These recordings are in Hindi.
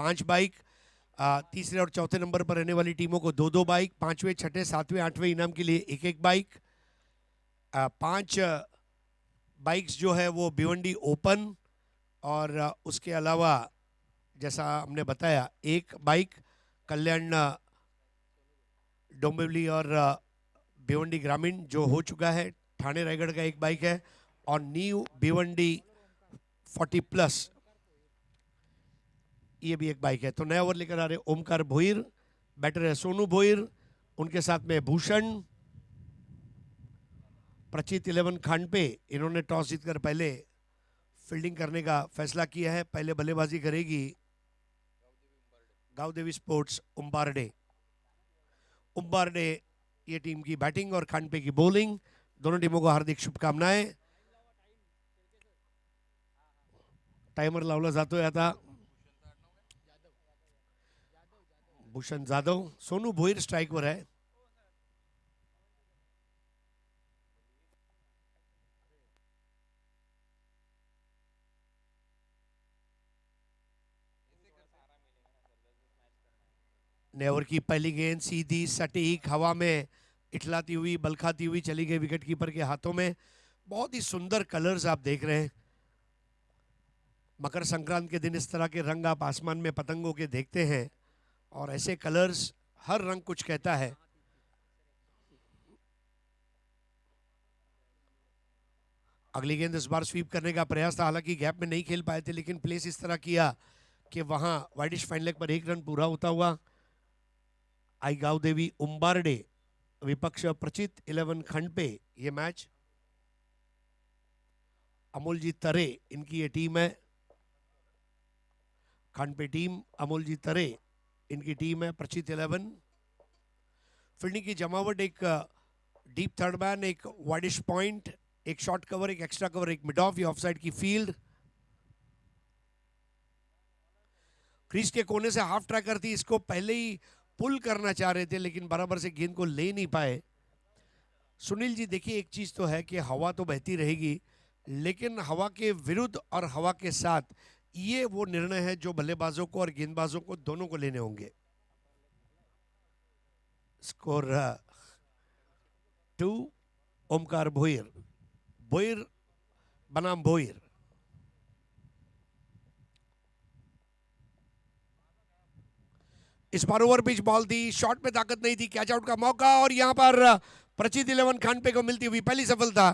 5 बाइक, तीसरे और चौथे नंबर पर रहने वाली टीमों को 2-2 बाइक, पांचवें, छठे, सातवें, आठवें इनाम के लिए 1-1 बाइक। 5 बाइक्स जो है वो भिवंडी ओपन, और उसके अलावा जैसा हमने बताया एक बाइक कल्याण डोंबिवली और भिवंडी ग्रामीण जो हो चुका है, ठाणे रायगढ़ का एक बाइक है, और न्यू भिवंडी 40+ ये भी एक बाइक है। तो नया ओवर लेकर आ रहे ओमकार भोईर, बैटर है सोनू भोईर, उनके साथ में भूषण, प्रचित 11 खांडपे। इन्होंने टॉस जीतकर पहले फील्डिंग करने का फैसला किया है। पहले बल्लेबाजी करेगी गांवदेवी स्पोर्ट्स उम्बारडे। उम्बारडे ये टीम की बैटिंग और खांडपे की बॉलिंग। दोनों टीमों को हार्दिक शुभकामनाएं। टाइमर लावला जातोय आता। भूषण जाधव, सोनू भोईर स्ट्राइकवर आहे। नेवर की पहली गेंद सीधी सटीक हवा में इठलाती हुई बलखाती हुई चली गई विकेट कीपर के हाथों में। बहुत ही सुंदर कलर्स आप देख रहे हैं। मकर संक्रांति के दिन इस तरह के रंग आप आसमान में पतंगों के देखते हैं, और ऐसे कलर्स, हर रंग कुछ कहता है। अगली गेंद इस बार स्वीप करने का प्रयास था, हालांकि गैप में नहीं खेल पाए थे, लेकिन प्लेस इस तरह किया कि वहां वाइडिश फाइन लेग पर 1 रन पूरा होता हुआ। आई गांवदेवी उम्बारडे विपक्ष प्रचित 11 खंडपे। ये मैच अमोलजी तरे इनकी ये टीम है। खंडपे टीम, अमोलजी तरे इनकी टीम है। प्रचित 11। फील्डिंग की जमावट, एक डीप थर्ड मैन, एक वाइडिश पॉइंट, एक शॉर्ट कवर, एक एक्स्ट्रा कवर, एक मिड ऑफ, ये ऑफसाइड की फील्ड। क्रीज के कोने से हाफ ट्रैकर थी, इसको पहले ही पुल करना चाह रहे थे, लेकिन बराबर से गेंद को ले नहीं पाए। सुनील जी देखिए, एक चीज तो है कि हवा तो बहती रहेगी, लेकिन हवा के विरुद्ध और हवा के साथ ये वो निर्णय है जो बल्लेबाजों को और गेंदबाजों को दोनों को लेने होंगे। स्कोर 2 ओमकार भोईर, भोईर बनाम भोईर। इस बार ओवर पिच बॉल थी, शॉट में ताकत नहीं थी, कैच आउट का मौका, और यहां पर प्रचित 11 खानपे को मिलती हुई पहली सफलता।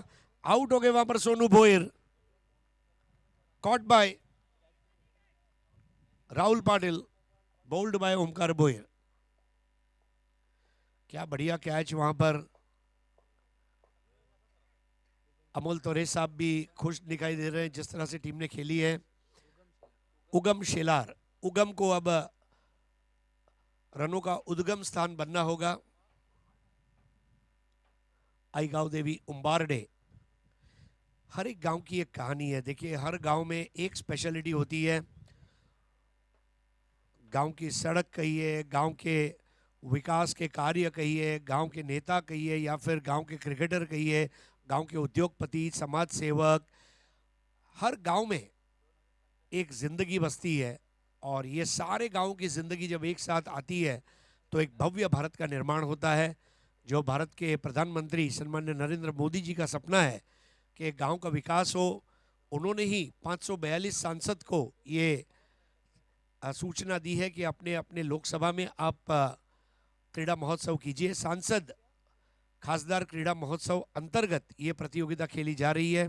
आउट हो गए वहां पर Sonu Bhoir, caught by Rahul Patil, bowled by Omkar Bhoir. क्या बढ़िया कैच वहां पर। अमोल तोरे साहब भी खुश दिखाई दे रहे हैं जिस तरह से टीम ने खेली है। उगम शेलार, उगम को अब रनों का उद्गम स्थान बनना होगा। आई गांवदेवी उम्बारडे। हर एक गांव की एक कहानी है। देखिए, हर गांव में एक स्पेशलिटी होती है। गांव की सड़क कहिए, गांव के विकास के कार्य कहिए, गांव के नेता कहिए, या फिर गांव के क्रिकेटर कहिए, गांव के उद्योगपति, समाज सेवक, हर गांव में एक जिंदगी बसती है। और ये सारे गांवों की जिंदगी जब एक साथ आती है तो एक भव्य भारत का निर्माण होता है, जो भारत के प्रधानमंत्री सम्मान्य नरेंद्र मोदी जी का सपना है कि गांव का विकास हो। उन्होंने ही 542 सांसद को ये सूचना दी है कि अपने अपने लोकसभा में आप क्रीड़ा महोत्सव कीजिए। सांसद खासदार क्रीड़ा महोत्सव अंतर्गत ये प्रतियोगिता खेली जा रही है।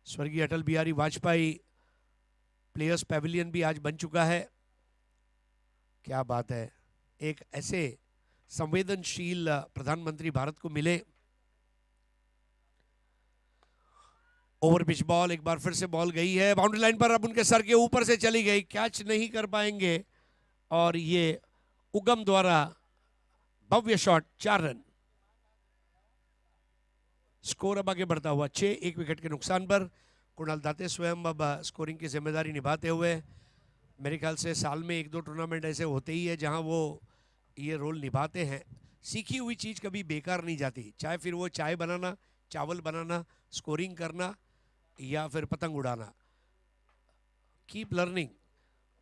स्वर्गीय अटल बिहारी वाजपेयी प्लेयर्स पैविलियन भी आज बन चुका है। क्या बात है, एक ऐसे संवेदनशील प्रधानमंत्री भारत को मिले। ओवर पिच बॉल, एक बार फिर से बॉल गई है बाउंड्री लाइन पर, अब उनके सर के ऊपर से चली गई, कैच नहीं कर पाएंगे। और ये उगम द्वारा भव्य शॉट, 4 रन। स्कोर अब आगे बढ़ता हुआ 6, 1 विकेट के नुकसान पर। कुणाल दाते स्वयं अब स्कोरिंग की जिम्मेदारी निभाते हुए, मेरे ख्याल से साल में 1-2 टूर्नामेंट ऐसे होते ही है जहां वो ये रोल निभाते हैं। सीखी हुई चीज़ कभी बेकार नहीं जाती, चाहे फिर वो चाय बनाना, चावल बनाना, स्कोरिंग करना, या फिर पतंग उड़ाना। Keep learning.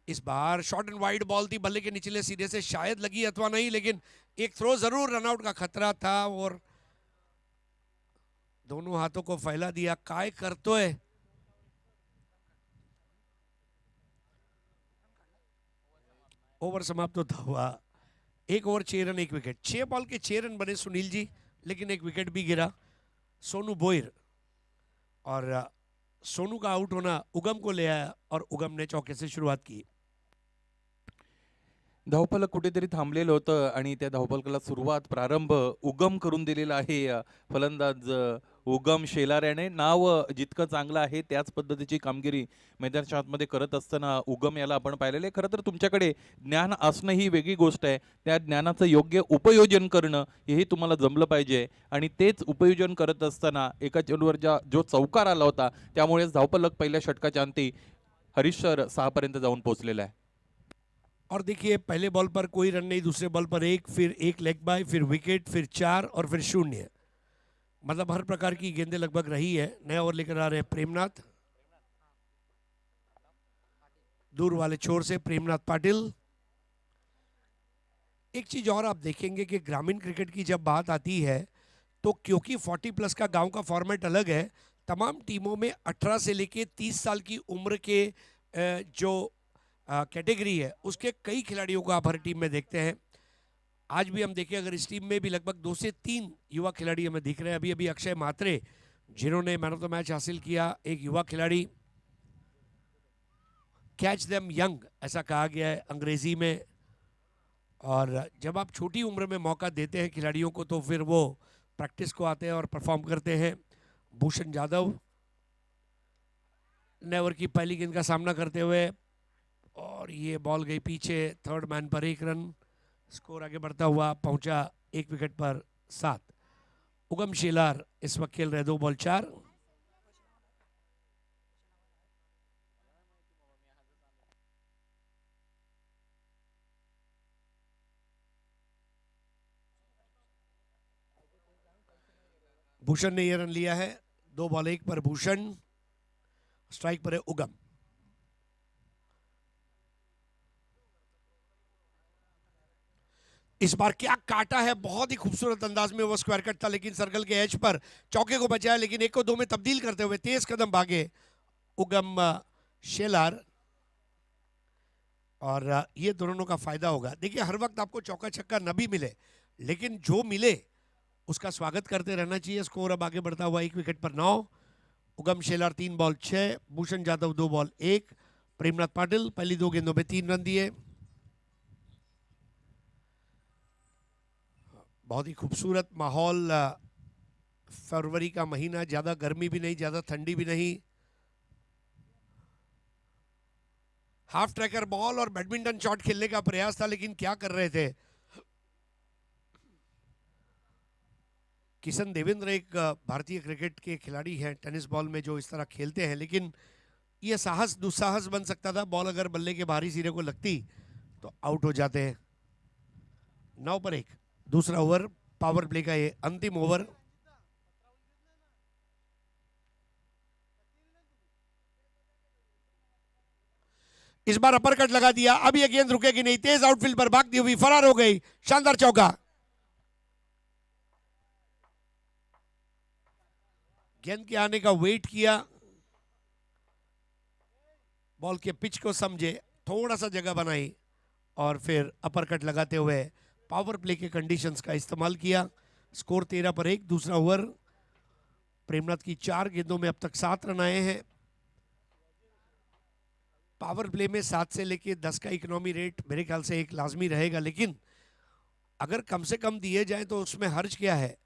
इस बार शॉर्ट एंड वाइड बॉल थी, बल्ले के निचले सिरे से शायद लगी अथवा नहीं, लेकिन एक थ्रो जरूर रनआउट का खतरा था और दोनों हाथों को फैला दिया। काय करतोय ओवर समाप्त होता हुआ। एक ओवर 6 रन 1 विकेट, 6 बॉल के 6 रन बने सुनील जी, लेकिन एक विकेट भी गिरा। सोनू बोयर और सोनू का आउट होना उगम को ले आया और उगम ने चौके से शुरुआत की। धावफलक कुठेतरी थांबलेलं होतं आणि त्या धावफलकाला सुरुवात प्रारंभ उगम करून दिलेला आहे फलंदाज उगम शेलार याने। नाव जितकं चांगलं आहे त्याच पद्धतीची कामगिरी मैदानाच्या आतमध्ये करत असताना उगम याला आपण पाहिलेले। खरं तर तुमच्याकडे ज्ञान असणं ही वेगळी गोष्ट आहे, त्या ज्ञानाचं योग्य उपयोजन करणं हेही तुम्हाला जमलं पाहिजे आणि तेच उपयोजन करत असताना एका चेंडूवर जो चौकार आला होता त्यामुळेच धावफलक पहिल्या षटकाच्या अंती हरीश सर 6 पर्यंत जाऊन पोहोचलेला आहे। और देखिए पहले बॉल पर कोई रन नहीं, दूसरे बॉल पर एक, फिर एक लेग बाय, फिर विकेट, फिर 4 और फिर 0। मतलब हर प्रकार की गेंदें लगभग रही है। नया ओवर लेकर आ रहे हैं प्रेमनाथ, दूर वाले छोर से प्रेमनाथ पाटिल। एक चीज और आप देखेंगे कि ग्रामीण क्रिकेट की जब बात आती है तो क्योंकि 40+ का गांव का फॉर्मेट अलग है, तमाम टीमों में 18 से लेके 30 साल की उम्र के जो कैटेगरी है उसके कई खिलाड़ियों को आप हर टीम में देखते हैं। आज भी हम देखें, अगर इस टीम में भी लगभग 2 से 3 युवा खिलाड़ी हमें दिख रहे हैं। अभी अभी अक्षय मात्रे जिन्होंने मैन ऑफ द मैच हासिल किया, एक युवा खिलाड़ी, कैच देम यंग ऐसा कहा गया है अंग्रेजी में। और जब आप छोटी उम्र में मौका देते हैं खिलाड़ियों को तो फिर वो प्रैक्टिस को आते हैं और परफॉर्म करते हैं। भूषण जाधव नेवर की पहली गेंद का सामना करते हुए, और ये बॉल गई पीछे, थर्ड मैन पर 1 रन। स्कोर आगे बढ़ता हुआ पहुंचा 1 विकेट पर 7। उगम शेलार इस वक्त खेल रहे 2 बॉल 4। भूषण ने यह रन लिया है, 2 बॉल 1 पर भूषण। स्ट्राइक पर है उगम। इस बार क्या काटा है, बहुत ही खूबसूरत अंदाज में वो स्क्वायर कट था, लेकिन सर्कल के एज पर चौके को बचाया, लेकिन 1 को 2 में तब्दील करते हुए तेज कदम भागे उगम शेलार। और ये दोनों का फायदा होगा। देखिए हर वक्त आपको चौका छक्का न भी मिले, लेकिन जो मिले उसका स्वागत करते रहना चाहिए। स्कोर अब आगे बढ़ता हुआ 1 विकेट पर 9। उगम शेलार 3 बॉल 6, भूषण जाधव 2 बॉल 1, प्रेमनाथ पाटिल पहली 2 गेंदों में 3 रन दिए। बहुत ही खूबसूरत माहौल, फरवरी का महीना, ज्यादा गर्मी भी नहीं, ज्यादा ठंडी भी नहीं। हाफ ट्रैकर बॉल और बैडमिंटन शॉट खेलने का प्रयास था, लेकिन क्या कर रहे थे किशन देवेंद्र, एक भारतीय क्रिकेट के खिलाड़ी हैं टेनिस बॉल में जो इस तरह खेलते हैं, लेकिन यह साहस दुस्साहस बन सकता था। बॉल अगर बल्ले के बाहरी सिरे को लगती तो आउट हो जाते हैं। 9 पर 1, दूसरा ओवर पावर प्ले का ये अंतिम ओवर। इस बार अपर कट लगा दिया, अब ये गेंद रुकेगी नहीं, तेज आउटफील्ड पर भागती हुई फरार हो गई, शानदार चौका। गेंद के आने का वेट किया, बॉल के पिच को समझे, थोड़ा सा जगह बनाई और फिर अपर कट लगाते हुए पावर प्ले के कंडीशंस का इस्तेमाल किया। स्कोर 13 पर 1, दूसरा ओवर। प्रेमनाथ की 4 गेंदों में अब तक 7 रन आए हैं। पावर प्ले में 7 से लेके 10 का इकोनॉमी रेट मेरे ख्याल से एक लाजमी रहेगा, लेकिन अगर कम से कम दिए जाए तो उसमें हर्ज क्या है।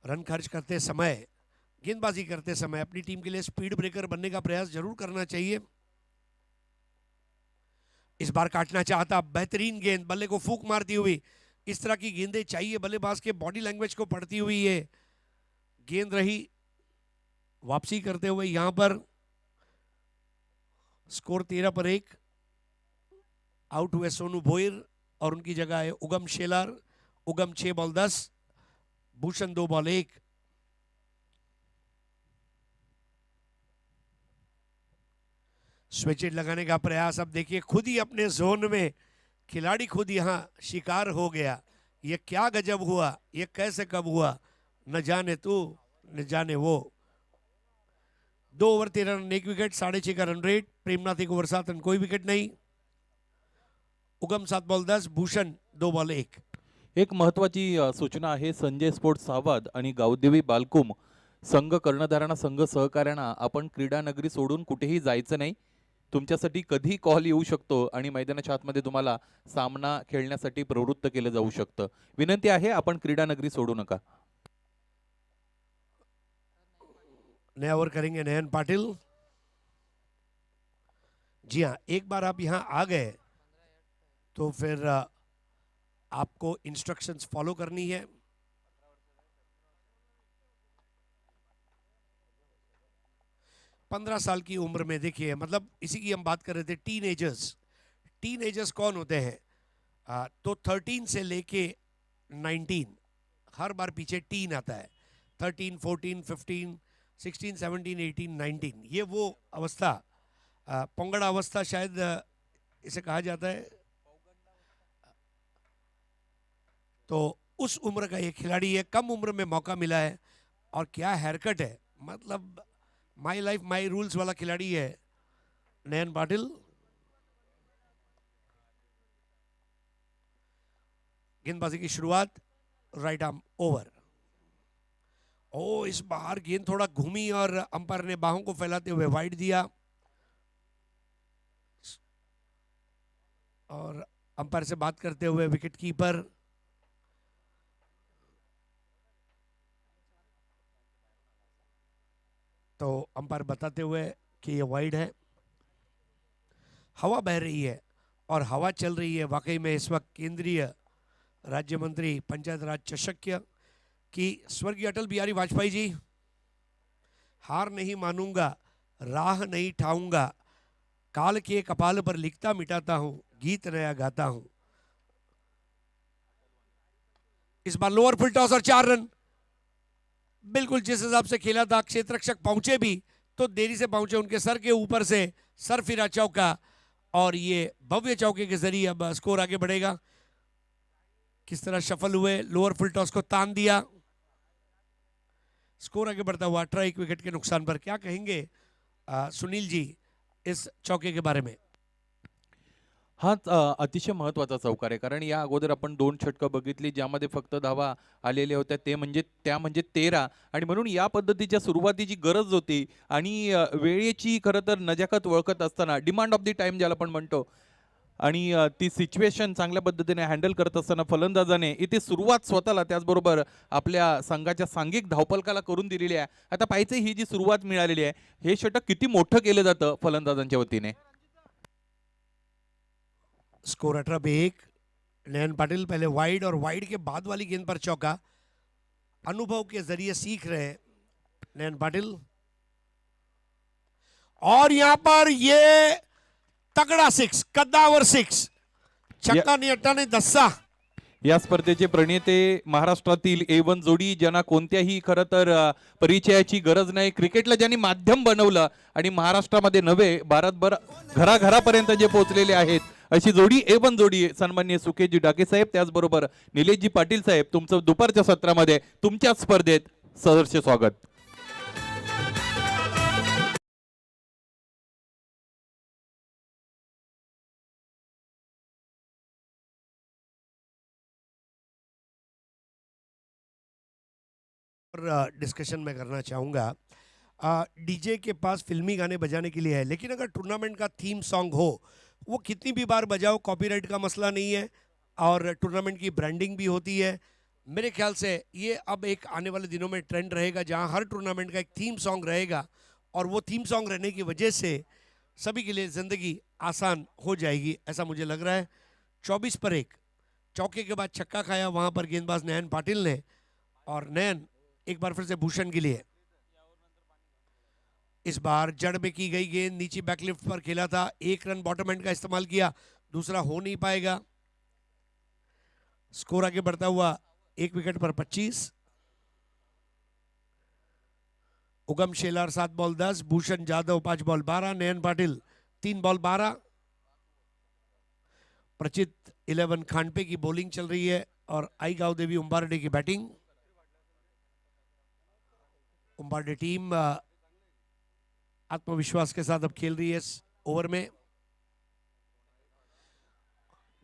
रन खर्च करते समय, गेंदबाजी करते समय अपनी टीम के लिए स्पीड ब्रेकर बनने का प्रयास जरूर करना चाहिए। इस बार काटना चाहता, बेहतरीन गेंद, बल्ले को फूक मारती हुई। इस तरह की गेंदें चाहिए बल्लेबाज के बॉडी लैंग्वेज को पढ़ती हुई ये गेंद रही। वापसी करते हुए यहां पर स्कोर 13 पर 1। आउट हुए सोनू भोईर और उनकी जगह है उगम शेलार। उगम 6 ball 10, Bhushan 2 ball 1। Switch hit लगाने का प्रयास, अब देखिए खुद ही अपने जोन में खिलाड़ी खुद यहाँ शिकार हो गया। ये क्या गजब हुआ, ये कैसे कब हुआ, न जाने तू न जाने वो। 2 ओवर 13 रन 1 विकेट, 6.5 का run rate. Premnath 1 over 7 run, कोई विकेट नहीं। उगम 7 बॉल 10, भूषण 2 बॉल 1। एक महत्वाची सूचना आहे, संजय स्पोर्ट्स सावध आणि गावदेवी बालकुम संघ कर्णधारांना, संघ सहकाऱ्यांना, आपण क्रीडा नगरी सोडून कुठेही जायचं नाही. तुमच्यासाठी कधी कॉल येऊ शकतो आणि मैदानाच्या आतमध्ये तुम्हाला सामना खेळण्यासाठी प्रवृत्त केलं जाऊ शकतं. विनंती आहे, आपण क्रीडा नगरी सोडू नका. नया ओवर करेंगे नयन पाटिल। जी हाँ, एक बार आप यहाँ आ गए तो फिर आपको इंस्ट्रक्शंस फॉलो करनी है। पंद्रह साल की उम्र में देखिए, मतलब इसी की हम बात कर रहे थे, टीनेजर्स। टीनेजर्स कौन होते हैं? तो 13 से लेके 19, हर बार पीछे टीन आता है। 13, 14, 15, 16, 17, 18, 19, ये वो अवस्था, पोंगड़ा अवस्था शायद इसे कहा जाता है। तो उस उम्र का ये खिलाड़ी है, कम उम्र में मौका मिला है, और क्या हेयरकट है, मतलब माई लाइफ माई रूल्स वाला खिलाड़ी है नयन पाटिल। गेंदबाजी की शुरुआत, राइट आर्म ओवर। ओ, इस बार गेंद थोड़ा घूमी और अंपायर ने बाहों को फैलाते हुए वाइड दिया, और अंपायर से बात करते हुए विकेट कीपर। तो अंपायर बताते हुए कि ये वाइड है। हवा बह रही है, और हवा चल रही है वाकई में इस वक्त केंद्रीय राज्य मंत्री पंचायत राज चशक्य की स्वर्गीय अटल बिहारी वाजपेयी जी। हार नहीं मानूंगा, राह नहीं ठाऊंगा, काल के कपाल पर लिखता मिटाता हूं, गीत नया गाता हूं। इस बार लोअर फुल टॉस और 4 रन। बिल्कुल जिस हिसाब से खेला था, क्षेत्र रक्षक पहुंचे भी तो देरी से पहुंचे, उनके सर के ऊपर से सर फिरा चौका, और ये भव्य चौके के जरिए अब स्कोर आगे बढ़ेगा। किस तरह शफल हुए, लोअर फुल टॉस को तान दिया, स्कोर आगे बढ़ता हुआ 18 1 विकेट के नुकसान पर। क्या कहेंगे सुनील जी इस चौके के बारे में? हाच अतिशय महत्त्वाचा चौकार आहे, कारण या अगोदर आपण 2 षटकं बघितली ज्यामध्ये फक्त धावा आलेल्या होत्या, त्या म्हणजे 13, आणि म्हणून या पद्धतीच्या सुरुवातीची गरज होती. आणि वेळेची खरं तर नजाकत ओळखत असताना, डिमांड ऑफ द टाइम ज्याला आपण म्हणतो, आणि ती सिच्युएशन चांगल्या पद्धतीने हँडल करत असताना फलंदाजाने इथे सुरुवात स्वतःला, त्याचबरोबर आपल्या संघाच्या सांघिक धावपलकाला करून दिलेली आहे. आता पाहायचं ही जी सुरुवात मिळालेली आहे, हे षटक किती मोठं केलं जातं फलंदाजांच्या वतीने. स्कोर 18 पे 1। नयन पाटिल पहले वाइड, और वाइड के बाद वाली गेंद पर चौका। अनुभव के जरिए सीख रहे हैं नयन पाटिल, और यहां पर ये तगड़ा 6, कद्दावर 6, छक्का नहीं अट्टा नहीं दस्सा। या स्पर्धेचे प्रणेते महाराष्ट्रातील A1 जोडी, ज्यांना कोणत्याही खरं तर परिचयाची गरज नाही, क्रिकेटला ज्यांनी माध्यम बनवलं आणि महाराष्ट्रामध्ये नव्हे भारतभर घराघरापर्यंत जे पोहोचलेले आहेत, अशी जोडी A1 जोडी, सन्माननीय सुकेशजी डाके साहेब, त्याचबरोबर निलेशजी पाटील साहेब, तुमचं दुपारच्या सत्रामध्ये तुमच्या स्पर्धेत सहर्ष स्वागत. डिस्कशन में करना चाहूँगा, डीजे के पास फिल्मी गाने बजाने के लिए है, लेकिन अगर टूर्नामेंट का थीम सॉन्ग हो, वो कितनी भी बार बजाओ, कॉपीराइट का मसला नहीं है, और टूर्नामेंट की ब्रांडिंग भी होती है। मेरे ख्याल से ये अब एक आने वाले दिनों में ट्रेंड रहेगा, जहां हर टूर्नामेंट का एक थीम सॉन्ग रहेगा, और वो थीम सॉन्ग रहने की वजह से सभी के लिए ज़िंदगी आसान हो जाएगी, ऐसा मुझे लग रहा है। 24 पर 1, चौके के बाद छक्का खाया वहाँ पर गेंदबाज नयन पाटिल ने, और नयन एक बार फिर से भूषण के लिए। इस बार जड़ में की गई गेंद नीचे बैकलिफ्ट पर खेला था, 1 रन बॉटम एंड का इस्तेमाल किया, दूसरा हो नहीं पाएगा। स्कोर आगे बढ़ता हुआ 1 विकेट पर 25। उगम शेलार 7 बॉल 10, भूषण जाधव 5 बॉल 12, नयन पाटिल 3 बॉल 12। प्रचित 11 खानपे की बॉलिंग चल रही है और आई गांव देवी उम्बारडे की बैटिंग। उम्बारडे टीम आत्मविश्वास के साथ अब खेल रही है इस ओवर में।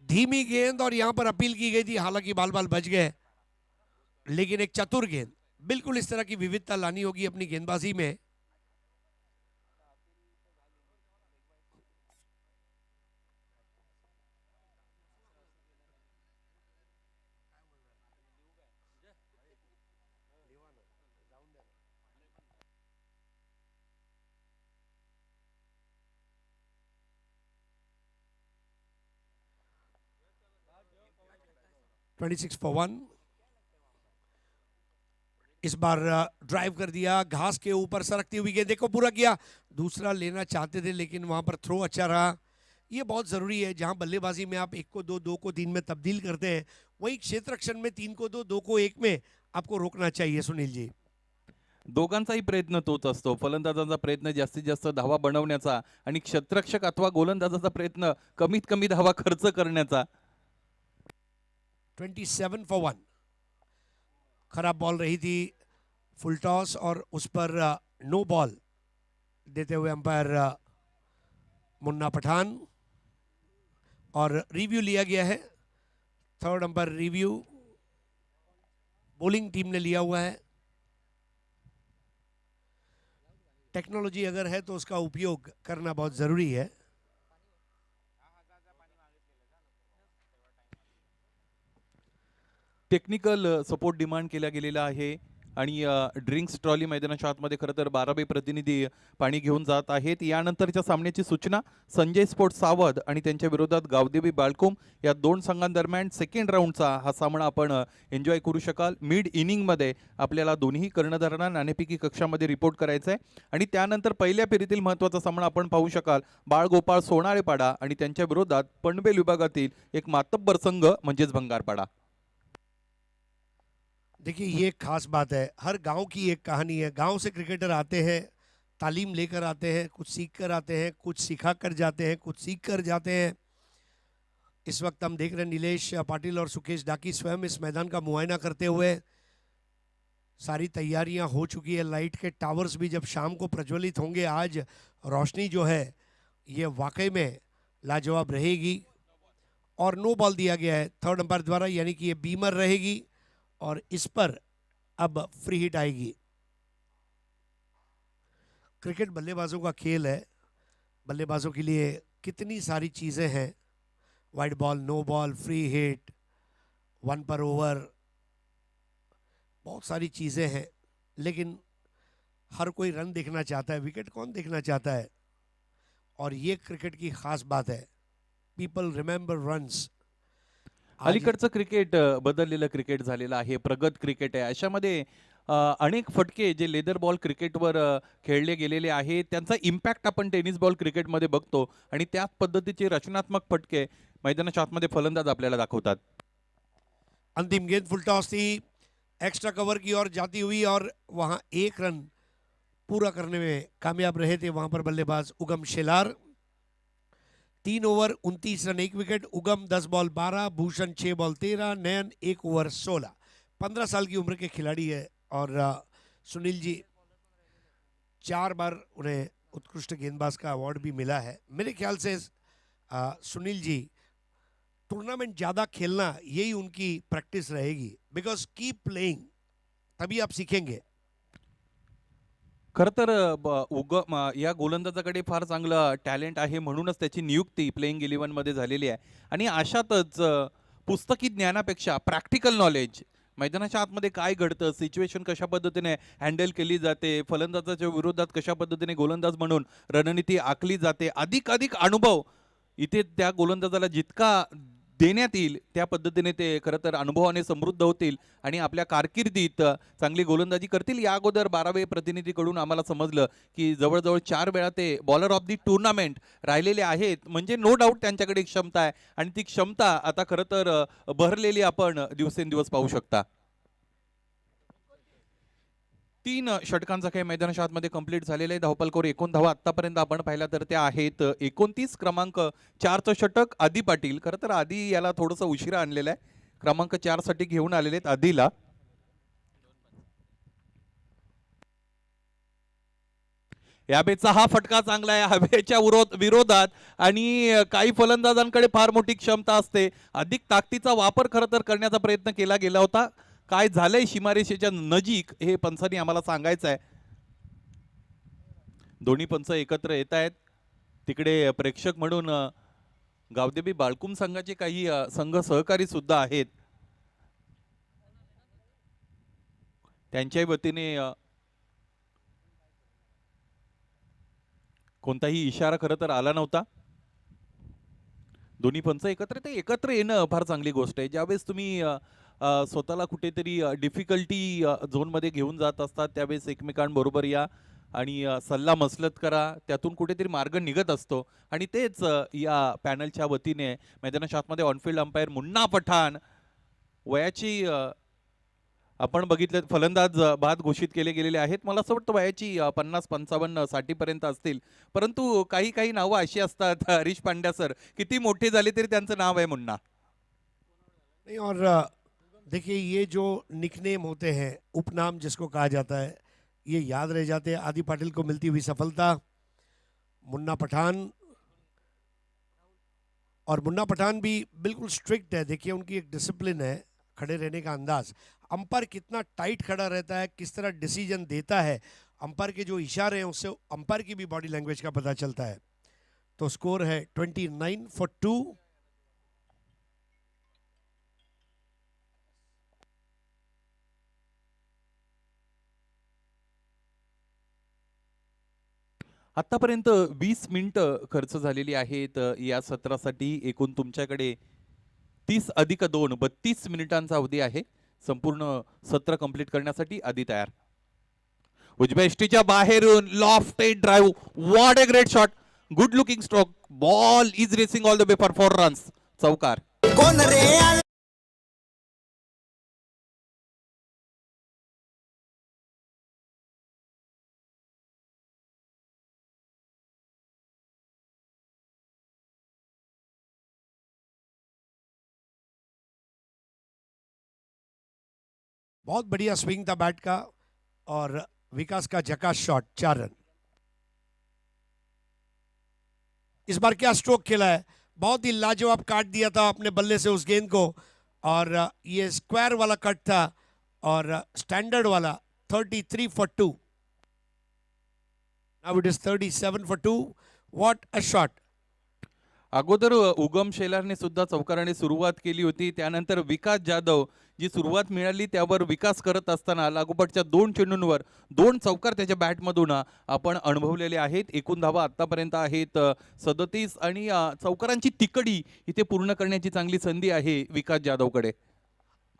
धीमी गेंद और यहां पर अपील की गई थी, हालांकि बाल बाल बच गए, लेकिन एक चतुर गेंद। बिल्कुल इस तरह की विविधता लानी होगी अपनी गेंदबाजी में। (26 for 1). इस बार ड्राइव कर दिया, घास के ऊपर सरकती हुई गेंद, देखो पूरा किया। दूसरा लेना चाहते थे लेकिन वहां पर थ्रो अच्छा रहा। ये बहुत जरूरी है, जहां बल्लेबाजी में आप 1 को 2, 2 को 3 में तब्दील करते हैं, वही क्षेत्र रक्षण में 3 को 2, 2 को 1 में आपको रोकना चाहिए। सुनील जी, दोघांचाही प्रयत्न तोच असतो, फलंदाजांचा प्रयत्न जास्तीत जास्त धावा बनवण्याचा आणि क्षेत्ररक्षक अथवा गोलंदाजाचा प्रयत्न कमीत कमी धावा खर्च करण्याचा। 27 for 1। खराब बॉल रही थी, फुल टॉस, और उस पर नो बॉल देते हुए अंपायर मुन्ना पठान, और रिव्यू लिया गया है। Third umpire review bowling team ने लिया हुआ है। टेक्नोलॉजी अगर है तो उसका उपयोग करना बहुत जरूरी है। टेक्निकल सपोर्ट डिमांड केला गेलेला आहे आणि ड्रिंक्स ट्रॉली मैदानाच्या आतमध्ये खरं तर 12 प्रतिनिधी पाणी घेऊन जात आहेत। यानंतरच्या सामन्याची सूचना संजय स्पोर्ट सावध आणि त्यांच्या विरोधात गावदेवी बाळकुम या दोन संघांदरम्यान सेकंड राऊंडचा हा सामना आपण एन्जॉय करू शकाल। मिड इनिंगमध्ये आपल्याला दोन्ही कर्णधारांना नाणेफेकी कक्षामध्ये रिपोर्ट करायचा आहे आणि त्यानंतर पहिल्या फेरीतील महत्त्वाचा सामना आपण पाहू शकाल बाळगोपाळ सोनाळेपाडा आणि त्यांच्या विरोधात पनवेल विभागातील एक मातब्बर संघ म्हणजेच भंगारपाडा। देखिए ये एक खास बात है, हर गांव की एक कहानी है। गांव से क्रिकेटर आते हैं, तालीम लेकर आते हैं, कुछ सीख कर आते हैं, कुछ सिखा कर जाते हैं, कुछ सीख कर जाते हैं। इस वक्त हम देख रहे हैं नीलेश पाटिल और सुकेश डाकी स्वयं इस मैदान का मुआयना करते हुए। सारी तैयारियां हो चुकी है, लाइट के टावर्स भी जब शाम को प्रज्वलित होंगे, आज रोशनी जो है ये वाकई में लाजवाब रहेगी। और नो बॉल दिया गया है थर्ड अंपायर द्वारा, यानी कि ये बीमर रहेगी और इस पर अब फ्री हिट आएगी। क्रिकेट बल्लेबाजों का खेल है, बल्लेबाजों के लिए कितनी सारी चीज़ें हैं, wide ball, no ball, free hit, 1 पर ओवर, बहुत सारी चीज़ें हैं। लेकिन हर कोई रन देखना चाहता है, विकेट कौन देखना चाहता है? और ये क्रिकेट की खास बात है, पीपल रिमेंबर रन्स। अलीकडचं क्रिकेट बदललेलं क्रिकेट झालेलं आहे, प्रगत क्रिकेट आहे। अशामध्ये अनेक फटके जे लेदर बॉल क्रिकेटवर खेळले गेलेले आहेत त्यांचा इम्पॅक्ट आपण टेनिस बॉल क्रिकेटमध्ये बघतो आणि त्याच पद्धतीचे रचनात्मक फटके मैदानाच्या आतमध्ये फलंदाज आपल्याला दाखवतात। अंतिम गेंद फुल टॉस थी, एक्स्ट्रा कवर की ओर जाती हुई और वहां 1 रन पूरा करने में कामयाब रहे थे वहां पर बल्लेबाज Ugam Shelar. 3 over 29 run 1 wicket. Ugam 10 ball 12, Bhushan 6 ball 13, Nayan 1 over 16। 15 साल की उम्र के खिलाड़ी है और सुनील जी 4 बार उन्हें उत्कृष्ट गेंदबाज का अवार्ड भी मिला है। मेरे ख्याल से सुनील जी टूर्नामेंट ज़्यादा खेलना यही उनकी प्रैक्टिस रहेगी, बिकॉज कीप प्लेइंग, तभी आप सीखेंगे। खरं तर या गोलंदाजाकडे फार चांगलं टॅलेंट आहे म्हणूनच त्याची नियुक्ती प्लेइंग 11 मध्ये झालेली आहे आणि अशातच पुस्तकी ज्ञानापेक्षा प्रॅक्टिकल नॉलेज मैदानाच्या आतमध्ये काय घडतं, सिच्युएशन कशा पद्धतीने हँडल केली जाते, फलंदाजाच्या विरोधात कशा पद्धतीने गोलंदाज म्हणून रणनीती आखली जाते, अधिक अनुभव इथे त्या गोलंदाजाला जितका देण्यात येईल त्या पद्धतीने ते खरं तर अनुभवाने समृद्ध होतील आणि आपल्या कारकिर्दीत चांगली गोलंदाजी करतील। या अगोदर 12वे प्रतिनिधीकडून आम्हाला समजलं की जवळजवळ 4 वेळा ते बॉलर ऑफ दी टूर्नामेंट राहिलेले आहेत, म्हणजे नो डाऊट त्यांच्याकडे एक क्षमता आहे आणि ती क्षमता आता खरं तर बहरलेली आपण दिवसेंदिवस पाहू शकता। 3 षटकांचा खेळ मैदानाच्या आतमध्ये कंप्लीट झालेला आहे. धावपलकावर एकूण धावा आतापर्यंत आपण पाहिला तर त्या आहेत 29. क्रमांक 4चं षटक आदी पाटील. खरं तर आदी याला थोडंसं उशिरा आणलेलं आहे. क्रमांक 4 साठी घेऊन आलेले आहेत आदीला. या बेचा हा फटका चांगला आहे हवेच्या विरोधात आणि काही फलंदाजांकडे फार मोठी क्षमता असते. अधिक ताकदीचा वापर खरं तर करण्याचा प्रयत्न केला गेला होता. काय झालंय सीमारेषेच्या नजीक हे पंचांनी आम्हाला सांगायचं आहे. दोन्ही पंच एकत्र येत आहेत. तिकडे प्रेक्षक म्हणून गावदेवी बाळकुम संघाचे काही संघ सहकारी सुद्धा आहेत. त्यांच्याही वतीने कोणताही इशारा खरं तर आला नव्हता. दोन्ही पंच एकत्र येणं फार चांगली गोष्ट आहे. ज्यावेळेस तुम्ही स्वतःला कुठेतरी डिफिकल्टी झोनमध्ये घेऊन जात असतात त्यावेळेस एकमेकांबरोबर या आणि सल्ला मसलत करा. त्यातून कुठेतरी मार्ग निघत असतो आणि तेच या पॅनलच्या वतीने मैदानाच्या आतमध्ये ऑनफिल्ड अंपायर मुन्ना पठाण वयाची आपण बघितलं फलंदाज बाद घोषित केले गेलेले आहेत. मला असं वाटतं वयाची 50-55 60पर्यंत असतील. परंतु काही नावं अशी असतात हरीश पांड्या सर किती मोठे झाले तरी त्यांचं नाव आहे मुन्ना. नहीं, और देखिए ये जो निकनेम होते हैं, उपनाम जिसको कहा जाता है, ये याद रह जाते हैं. आदि पाटिल को मिलती हुई सफलता, मुन्ना पठान. और मुन्ना पठान भी बिल्कुल स्ट्रिक्ट है. देखिए उनकी एक डिसिप्लिन है, खड़े रहने का अंदाज. अंपायर कितना टाइट खड़ा रहता है, किस तरह डिसीजन देता है, अंपायर के जो इशारे हैं उससे अंपायर की भी बॉडी लैंग्वेज का पता चलता है. तो स्कोर है 29 for 2. आतापर्यंत 20 मिनिटं खर्च झालेली आहेत या सत्रासाठी. एकूण तुमच्याकडे 30+2 32 मिनिटांचा अवधी आहे संपूर्ण सत्र कंप्लीट करण्यासाठी. आधी तयार. उजव्या यष्टीच्या बाहेरून lofted drive. What a great shot. Good looking stroke. Ball is racing all the way for 4 runs. चौकार. बहुत बढ़िया स्विंग था बैट का और विकास का झकास शॉट. 4 रन. इस बार क्या स्ट्रोक खेला है, बहुत ही लाजवाब काट दिया था अपने बल्ले से उस गेंद को. और ये स्क्वायर वाला कट था और स्टैंडर्ड वाला. 33 for 2. Now it is 37 for 2. What a shot. अगोदर उगम शेलारने सुद्धा चौकाराने सुरुवात केली होती. त्यानंतर विकास जाधव जी सुरुवात मिळाली त्यावर विकास करत असताना लागोपाठच्या 2 चेंडूंवर 2 चौकार त्याच्या बॅटमधून आपण अनुभवलेले आहेत. एकूण धावा आतापर्यंत आहेत 37 आणि चौकारांची तिकडी इथे पूर्ण करण्याची चांगली संधी आहे विकास जाधवकडे.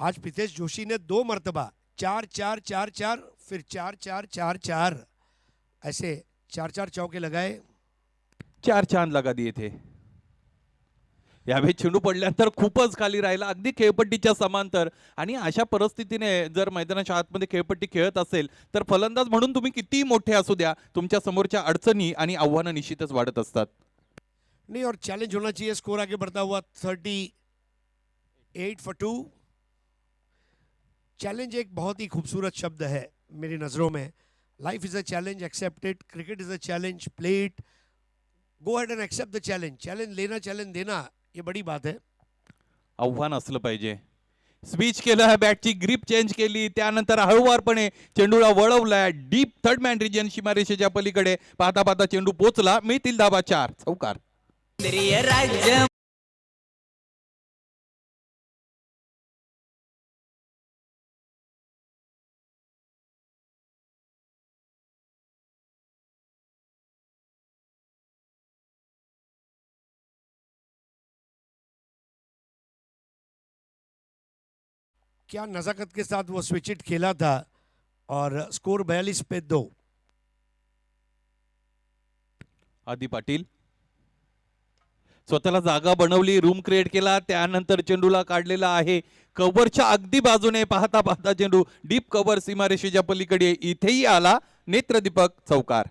आज प्रीतेश जोशी ने 2 मरतबा 4-4-4-4 फिर 4-4-4-4 ऐसे 4-4 चौके लगाए. 4 चांद लगा दिए थे. यावेळी चेंडू पडल्यानंतर खूपच खाली राहिला अगदी खेळपट्टीच्या समांतर. आणि अशा परिस्थितीने जर मैदानाच्या आतमध्ये खेळपट्टी खेळत असेल तर फलंदाज म्हणून तुम्ही किती मोठे असू द्या तुमच्या समोरच्या अडचणी आणि आव्हानं निश्चितच वाढत असतात. नहीं, और चैलेंज होना चाहिए. स्कोर आगे बढ़ता हुआ 38 for 2. चैलेंज एक बहुत ही खूबसूरत शब्द है मेरी नज़रों में. Life is a challenge, accept it. Cricket is a challenge, play it. Go ahead and accept the challenge. Challenge लेना, चैलेंज देना, ये बड़ी बात है. आव्हान असलं पाहिजे. स्विच केलं आहे, बॅटची ग्रिप चेंज केली, त्यानंतर हळूवारपणे चेंडूला वळवलाय डीप थर्ड मॅन रिजन सीमारेषेच्या पलीकडे. पाहता पाहता चेंडू पोचला. मिळतील धावा 4. चौकार. क्या नज़ाकत के साथ वो स्विच इट खेला था और स्कोर 42 पे 2. आदी पाटील स्वतःला जागा बनवली, रूम क्रिएट केला, त्यानंतर चेंडूला काढलेला आहे कव्हरच्या अगदी बाजूने. पाहता पाहता चेंडू डीप कव्हर सीमारेषेच्या पलीकडे इथेही आला. नेत्रदीपक चौकार.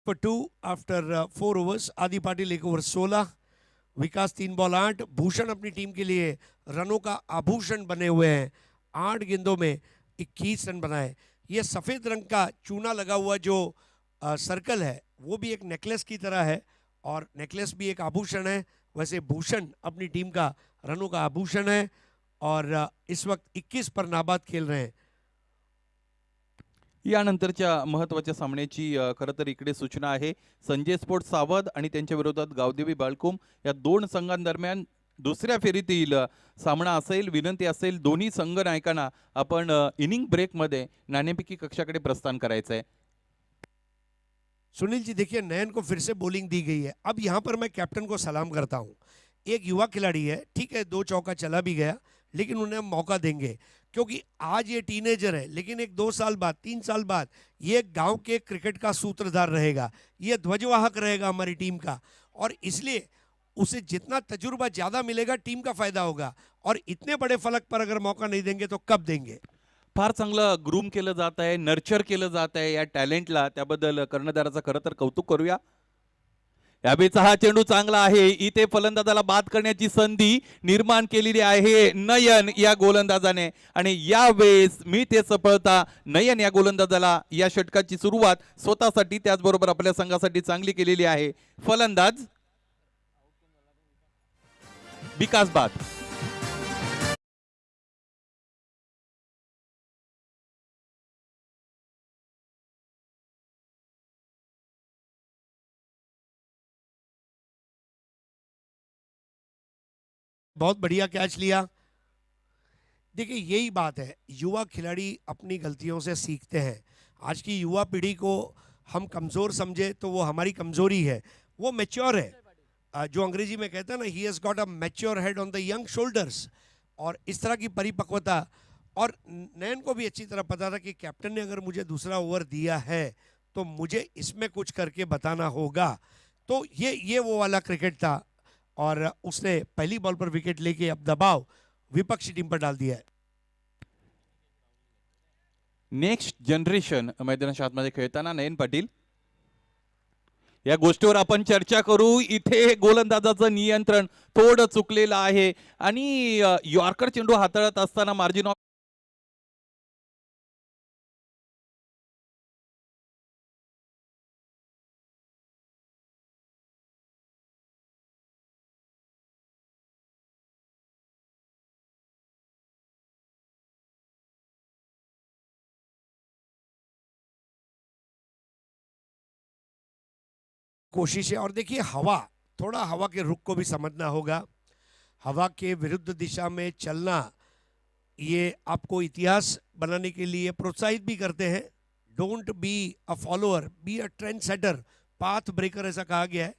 For 2 after 4 overs. आदि पाटिल 1 ओवर 16, विकास 3 बॉल 8। भूषण अपनी टीम के लिए रनों का आभूषण बने हुए हैं, 8 गेंदों में 21 रन बनाए। ये सफ़ेद रंग का चूना लगा हुआ जो सर्कल है वो भी एक नेकलेस की तरह है, और नेकलेस भी एक आभूषण है। वैसे भूषण अपनी टीम का रनों का आभूषण है, और इस वक्त 21 पर नाबाद खेल रहे हैं। यानंतरच्या महत्त्वाच्या सामन्याची खरं तर इकडे सूचना आहे. संजय स्पोर्ट्स सावध आणि त्यांच्या विरोधात गावदेवी बाळकुम या दोन संघांदरम्यान दुसऱ्या फेरीतील सामना असेल. विनंती असेल दोन्ही संघ नायकांना आपण इनिंग ब्रेकमध्ये नाणेफेकी कक्षाकडे प्रस्थान करायचं आहे. सुनील जी देखिए, नयन को फिर से बॉलिंग दी गई है। अब यहाँ पर मैं कैप्टन को सलाम करता हूँ। एक युवा खिलाड़ी है, ठीक है 2 चौका चला भी गया, लेकिन उन्हें मौका देंगे, क्योंकि आज ये टीनेजर है, लेकिन एक 2 साल बाद 3 साल बाद ये गांव के क्रिकेट का सूत्रधार रहेगा, ये ध्वजवाहक रहेगा हमारी टीम का, और इसलिए उसे जितना तजुर्बा ज़्यादा मिलेगा टीम का फायदा होगा। और इतने बड़े फलक पर अगर मौका नहीं देंगे तो कब देंगे? फार चांगलं ग्रूम केलं जात आहे, नर्चर केलं जात आहे या टॅलेंटला. त्याबद्दल कर्णधाराचं खरं तर कौतुक करूया. यावेळीचा हा चेंडू चांगला आहे. इथे फलंदाजाला बाद करण्याची संधी निर्माण केलेली आहे नयन या गोलंदाजाने, आणि यावेळेस मिळते सफलता. नयन या गोलंदाजाला या षटकाची सुरुवात स्वतःसाठी त्याचबरोबर आपल्या संघासाठी चांगली केलेली आहे. फलंदाज विकास बाद. बहुत बढ़िया कैच लिया। देखिए यही बात है, युवा खिलाड़ी अपनी गलतियों से सीखते हैं। आज की युवा पीढ़ी को हम कमज़ोर समझे तो वो हमारी कमज़ोरी है। वो मैच्योर है, जो अंग्रेजी में कहते हैं ना, he has got a mature head on the young shoulders. और इस तरह की परिपक्वता, और नयन को भी अच्छी तरह पता था कि कैप्टन ने अगर मुझे दूसरा ओवर दिया है तो मुझे इसमें कुछ करके बताना होगा। तो ये वो वाला क्रिकेट था, और उसने पहली बॉल पर विकेट लेके अब दबाव विपक्षी टीम पर डाल दिया है। नेक्स्ट जनरेशन मैदानाच्या आतमध्ये खेळताना नयन पाटील, या गोष्टीवर आपण चर्चा करू. इथे गोलंदाजाचं नियंत्रण थोडं चुकलेलं आहे, आणि यॉर्कर चेंडू हाताळत असताना मार्जिन ऑफ कोशिश है। और देखिए हवा, थोड़ा हवा के रुख को भी समझना होगा। हवा के विरुद्ध दिशा में चलना, ये आपको इतिहास बनाने के लिए प्रोत्साहित भी करते हैं। Don't be a follower, be a trend setter, path breaker ऐसा कहा गया है।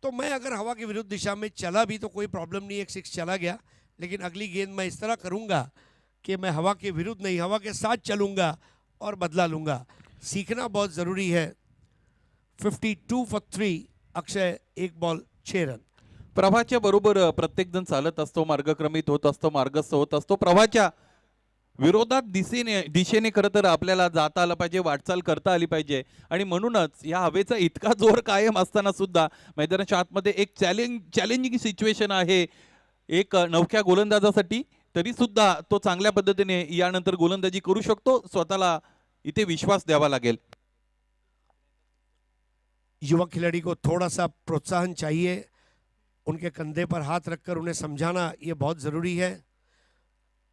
तो मैं अगर हवा के विरुद्ध दिशा में चला भी तो कोई प्रॉब्लम नहीं, एक 6 चला गया, लेकिन अगली गेंद मैं इस तरह करूँगा कि मैं हवा के विरुद्ध नहीं, हवा के साथ चलूँगा और बदला लूँगा। सीखना बहुत ज़रूरी है। 52 फॉर 3, अक्षय 1 बॉल 6 रन। प्रभाच्या बरोबर प्रत्येक जण चालत असतो, मार्गक्रमित होत असतो, मार्गस्थ होत असतो. प्रभाच्या विरोधात दिशेने खरं तर आपल्याला जाता आलं पाहिजे, वाटचाल करता आली पाहिजे. आणि म्हणूनच या हवेचा इतका जोर कायम असताना सुद्धा मैदानाच्या आतमध्ये एक चॅलेंजिंग सिच्युएशन आहे एक नवख्या गोलंदाजासाठी, तरी सुद्धा तो चांगल्या पद्धतीने यानंतर गोलंदाजी करू शकतो. स्वतःला इथे विश्वास द्यावा लागेल. युवा खिलाड़ी को थोड़ा सा प्रोत्साहन चाहिए, उनके कंधे पर हाथ रखकर उन्हें समझाना ये बहुत ज़रूरी है।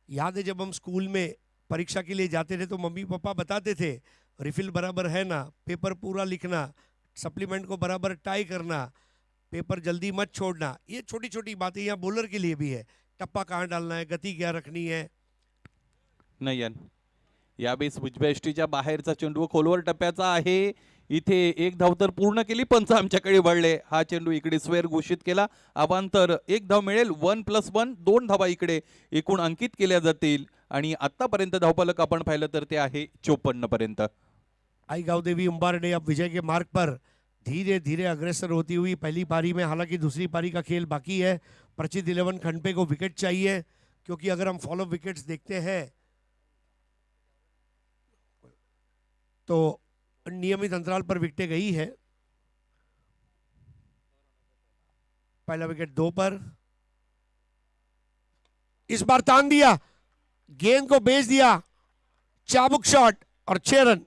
याद है जब हम स्कूल में परीक्षा के लिए जाते थे तो मम्मी पापा बताते थे, रिफिल बराबर है ना, पेपर पूरा लिखना, सप्लीमेंट को बराबर टाई करना, पेपर जल्दी मत छोड़ना। ये छोटी छोटी बातें यहाँ बॉलर के लिए भी है, टप्पा कहाँ डालना है, गति क्या रखनी है। नयन यावेळेस उजव्या यष्टीच्या बाहेरचा चेंडू खोलवर टप्प्याचा आहे. इथे एक धाव तर पूर्ण केली, पंच आमच्याकडे वळले. हा चेंडू इकडे स्क्वेअर घोषित केला. अवांतर एक धाव मिळेल. 1+1 2 धावा इकडे एकूण अंकित केल्या जातील आणि आतापर्यंत धावफलक आपण पाहिलं तर ते आहे 54 पर्यंत. आई गावदेवी उम्बारडे अब विजय के मार्ग पर धीरे धीरे अग्रसर होती हुई पहली पारी में, हालांकि दूसरी पारी का खेल बाकी है। प्रचित 11 खंडपे को विकेट चाहिए, क्योंकि अगर हम फॉलो विकेट्स देखते हैं तो नियमित अंतराल पर विकेटें गई है। पहला विकेट 2 पर, इस बार तान दिया, गेंद को बेच दिया, चाबुक शॉट और 6 रन।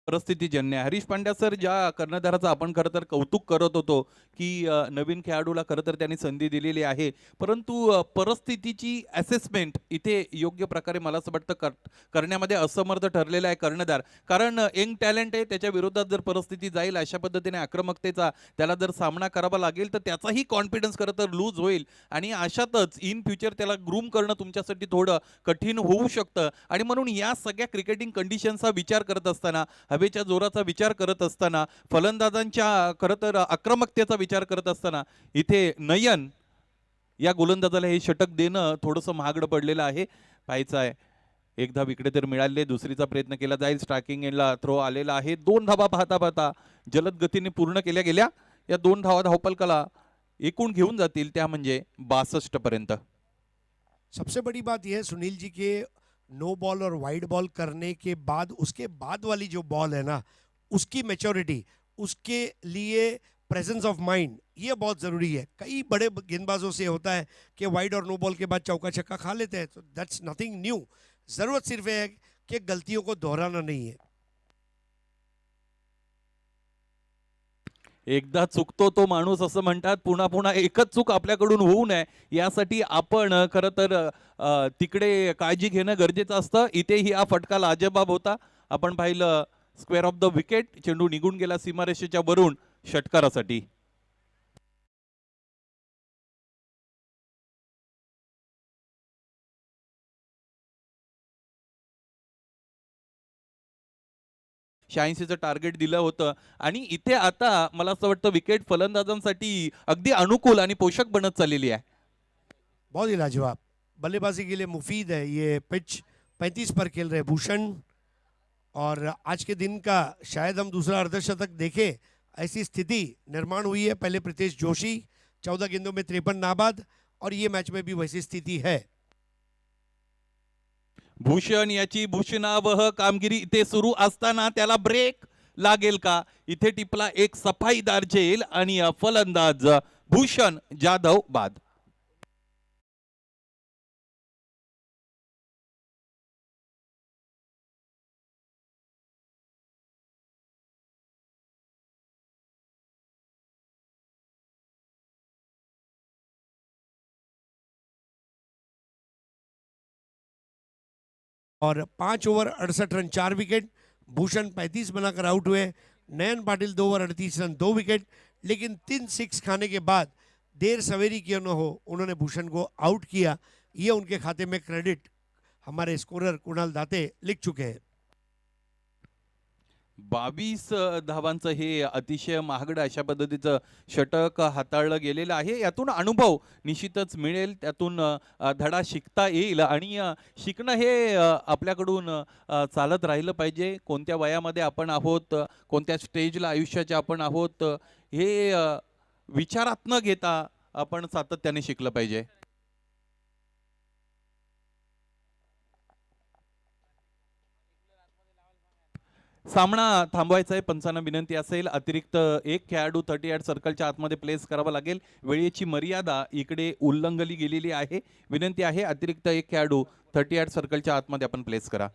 परिस्थितीजन्य आहे. हरीश पांड्या सर, ज्या कर्णधाराचं आपण खरं तर कौतुक करत होतो की नवीन खेळाडूला खरं तर त्यांनी संधी दिलेली आहे, परंतु परिस्थितीची असेसमेंट इथे योग्य प्रकारे मला असं वाटतं करण्यामध्ये असमर्थ ठरलेला आहे कर्णधार. कारण यंग टॅलेंट आहे, त्याच्या विरोधात जर परिस्थिती जाईल अशा पद्धतीने आक्रमकतेचा त्याला जर सामना करावा लागेल तर त्याचाही कॉन्फिडन्स खरं तर लूज होईल आणि अशातच इन फ्युचर त्याला ग्रूम करणं तुमच्यासाठी थोडं कठीण होऊ शकतं. आणि म्हणून या सगळ्या क्रिकेटिंग कंडिशनचा विचार करत असताना, हवेच्या जोराचा विचार करत असताना, फलंदाजांच्या खरं तर आक्रमकतेचा विचार करत असताना इथे नयन या गोलंदाजाला हे षटक देणं थोडंसं महागडं पडलेलं आहे. पाहायचं आहे, एक धाव इकडे तर मिळाले, दुसरीचा प्रयत्न केला जाईल. स्ट्रायकिंग एंडला थ्रो आलेला आहे. 2 धावा पाहता पाहता जलद गतीने पूर्ण केल्या गेल्या. या 2 धावा धावपलकाला एकूण घेऊन जातील त्या म्हणजे 62 पर्यंत. सबसे बड़ी बात यह है सुनील जी के नो बॉल और वाइड बॉल करने के बाद उसके बाद वाली जो बॉल है ना, उसकी मैच्योरिटी, उसके लिए प्रेजेंस ऑफ माइंड, ये बहुत ज़रूरी है। कई बड़े गेंदबाजों से होता है कि वाइड और नो बॉल के बाद चौका छक्का खा लेते हैं, तो दैट्स नथिंग न्यू। ज़रूरत सिर्फ है कि गलतियों को दोहराना नहीं है। एकदा चुकतो तो माणूस असं म्हणतात. पुन्हा पुन्हा एकच चूक आपल्याकडून होऊ नये यासाठी आपण खरं तर तिकडे काळजी घेणं गरजेचं असतं. इथेही हा फटका लाजबाब होता. आपण पाहिलं स्क्वेअर ऑफ द विकेट, चेंडू निघून गेला सीमारेषेच्या वरून षटकारासाठी. चं टार्गेट दिलं होतं आणि इथे आता मला असं वाटतं विकेट फलंदाजांसाठी अगदी अनुकूल आणि पोषक बनत चाललेली आहे. बहुत ही लाजवाब, बल्लेबाजी के लिए मुफीद है ये पिच। 35 पर खेल रहे भूषण, और आज के दिन का शायद हम दूसरा अर्धशतक देखें, ऐसी स्थिति निर्माण हुई है। पहले प्रीतेश जोशी 14 गेंदों में 53 नाबाद, और ये मैच में भी वैसी स्थिति है। भूषण याची भूषणावह कामगिरी इथे सुरू असताना त्याला ब्रेक लागेल का? इथे टिपला एक सफाईदार झेल आणि फलंदाज भूषण जाधव बाद. और 5 ओवर 68 रन 4 विकेट। भूषण 35 बनाकर आउट हुए। नयन पाटिल 2 ओवर 38 रन 2 विकेट। लेकिन 3 6 खाने के बाद देर सवेरी क्यों न हो, उन्होंने भूषण को आउट किया। ये उनके खाते में क्रेडिट हमारे स्कोरर कुणाल दाते लिख चुके हैं। 22 धावांचं हे अतिशय महागडं अशा पद्धतीचं षटक हाताळलं गेलेलं आहे. यातून अनुभव निश्चितच मिळेल, त्यातून धडा शिकता येईल आणि शिकणं हे आपल्याकडून चालत राहिलं पाहिजे. कोणत्या वयामध्ये आपण आहोत, कोणत्या स्टेजला आयुष्याच्या आपण आहोत, हे विचारात न घेता आपण सातत्याने शिकलं पाहिजे. सामना थांबवायचा आहे, पंचांना विनंती असेल अतिरिक्त एक खेळाडू 38 सर्कलच्या आतमध्ये प्लेस करावा लागेल. वेळेची मर्यादा इकडे उल्लंघली गेलेली आहे. विनंती आहे अतिरिक्त एक खेळाडू 38 सर्कलच्या आतमध्ये आपण प्लेस करा.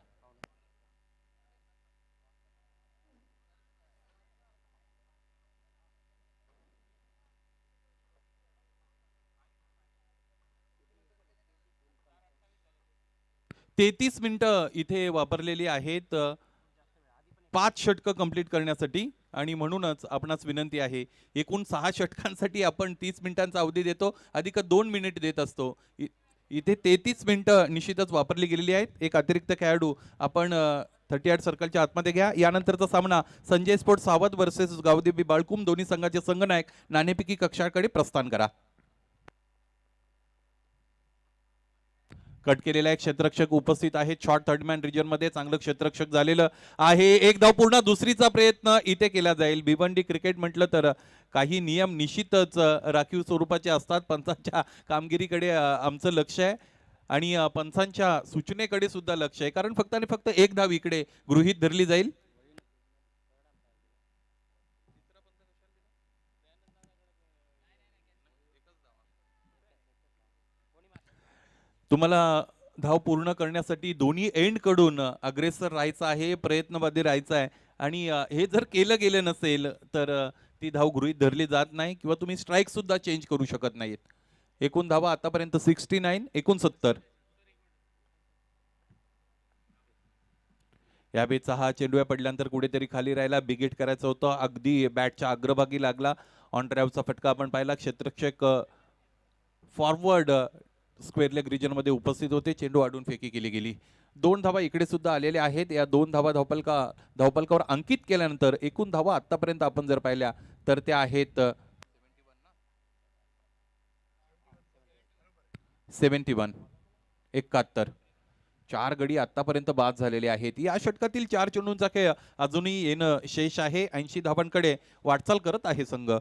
तेहतीस मिनिटं इथे वापरलेली आहेत. 5 षटकं कंप्लीट करण्यासाठी आणि म्हणूनच आपणास विनंती आहे, एकूण 6 षटकांसाठी आपण 30 मिनिटांचा अवधी देतो, अधिक 2 मिनिट देत असतो. इथे 33 मिनिटं निश्चितच वापरली गेलेली आहेत. एक अतिरिक्त खेळाडू आपण 38 सर्कलच्या आतमध्ये घ्या. यानंतरचा सामना संजय स्पोर्ट्स सावध वर्सेस गावदेवी बाळकुम, दोन्ही संघाचे संघनायक नाणेफेकी कक्षाकडे प्रस्थान करा. कट केलेला एक क्षेत्ररक्षक उपस्थित आहे. शॉर्ट थर्डमॅन रिजन मध्ये चांगलं क्षेत्ररक्षक झालेलं आहे. एक धाव पूर्ण, दुसरीचा प्रयत्न इथे केला जाईल. भिवंडी क्रिकेट म्हटलं तर काही नियम निश्चितच राखीव स्वरूपाचे असतात. पंचांच्या कामगिरीकडे आमचं लक्ष आहे आणि पंचांच्या सूचनेकडे सुद्धा लक्ष आहे, कारण फक्त आणि फक्त एक धाव इकडे गृहीत धरली जाईल. तुम्हाला धाव पूर्ण करण्यासाठी दोन्ही एंड कडून अग्रेसर राहायचं आहे, प्रयत्नवादी राहायचं आहे आणि हे जर केलं गेलं नसेल तर ती धाव गृहीत धरली जात नाही किंवा तुम्ही स्ट्राईक सुद्धा चेंज करू शकत नाहीत. एकूण धावा आतापर्यंत 69, एकूण 70. या बेचा हा चेंडू पडल्यानंतर कुठेतरी खाली राहिला, बिगेट करायचं होतं, अगदी बॅटच्या अग्रभागी लागला. ऑन ड्राईव्हचा फटका आपण पाहिला. क्षेत्ररक्षक फॉरवर्ड स्क्वेअर लेग रिजन मध्ये उपस्थित होते. चेंडू आडून फेकी केली गेली. 2 धावा इकडे सुद्धा आलेल्या आहेत. या 2 धावा धावपलकावर अंकित केल्यानंतर एकूण धावा आतापर्यंत आपण जर पाहिल्या तर त्या आहेत 71. 4 गडी आतापर्यंत बाद झालेले आहेत. या षटकातील 4 चेंडूंचा खेळ अजूनही येणं शेष आहे. 80 धावांकडे वाटचाल करत आहे संघ.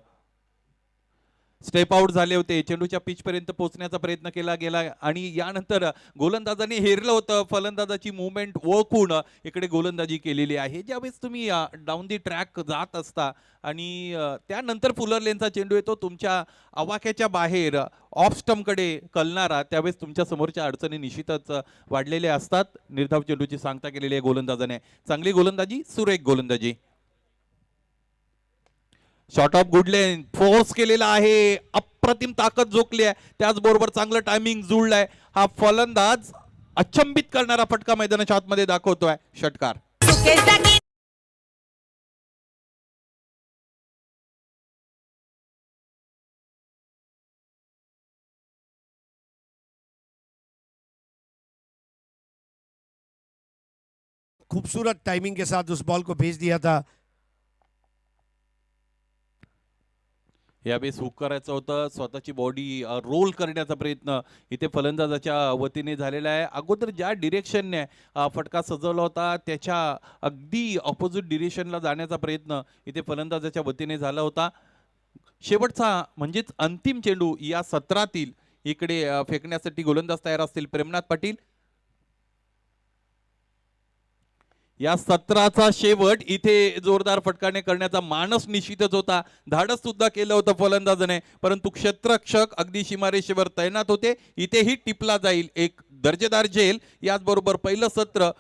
स्टेप आउट झाले होते, चेंडूच्या पिच पर्यंत पोहोचण्याचा प्रयत्न केला गेला आणि यानंतर गोलंदाजाने हेरलं होतं. फलंदाजाची मुवमेंट ओळखून इकडे गोलंदाजी केलेली आहे. ज्यावेळेस तुम्ही डाऊन दी ट्रॅक जात असता आणि त्यानंतर फुलर लेनचा चेंडू येतो तुमच्या आवाक्याच्या बाहेर ऑफ स्टंपकडे कलणारा, त्यावेळेस तुमच्या समोरच्या अडचणी निश्चितच वाढलेल्या असतात. निर्धाव चेंडूची सांगता केलेली आहे गोलंदाजाने. चांगली गोलंदाजी, सुरेख गोलंदाजी. Short of good lane force केलेला आहे, अप्रतिम ताकद झोकली आहे, त्याचबरोबर चांगलं टायमिंग जुळलंय. हा फलंदाज अचंबित करणारा फटका मैदानाच्या आतमध्ये दाखवतोय षटकार. खूबसूरत टाइमिंग के साथ उस बॉल को भेज दिया था. यावेळेस हुक करायचं होतं, स्वतःची बॉडी रोल करण्याचा प्रयत्न इथे फलंदाजाच्या वतीने झालेला आहे. अगोदर ज्या डिरेक्शनने फटका सजवला होता त्याच्या अगदी ऑपोजिट डिरेक्शनला जाण्याचा प्रयत्न इथे फलंदाजाच्या वतीने झाला होता. शेवटचा म्हणजेच अंतिम चेंडू या सत्रातील इकडे फेकण्यासाठी गोलंदाज तयार असतील प्रेमनाथ पाटील. या सत्राचा शेवट इथे जोरदार फटकाने करण्याचा मानस निश्चितच होता, धाडस सुद्धा केलं होतं फलंदाजाने, परंतु क्षेत्ररक्षक अगदी सीमारेषेवर तैनात होते. इथेही टिपला जाईल एक दर्जेदार झेल. याचबरोबर पहिलं सत्र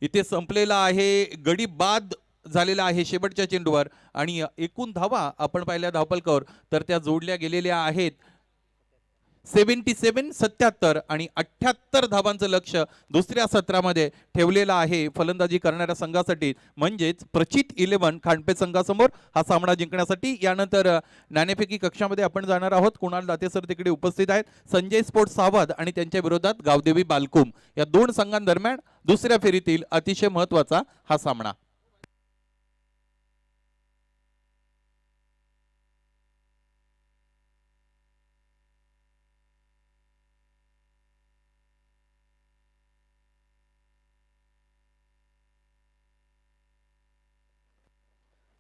इथे संपलेलं आहे. गडी बाद झालेला आहे शेवटच्या चेंडूवर आणि एकूण धावा आपण पाहिल्या धावपलकावर तर त्या जोडल्या गेलेल्या आहेत 77 आणि 78 धावांचं लक्ष दुसऱ्या सत्रामध्ये ठेवलेलं आहे फलंदाजी करणाऱ्या संघासाठी, म्हणजेच प्रचित 11 खांडपे संघासमोर हा सामना जिंकण्यासाठी. यानंतर नाणेफेकी कक्षामध्ये आपण जाणार आहोत. कुणाल दाते सर तिकडे उपस्थित आहेत. संजय स्पोर्ट्स सावध आणि त्यांच्या विरोधात गावदेवी बालकुम या 2 संघांदरम्यान दुसऱ्या फेरीतील अतिशय महत्त्वाचा हा सामना.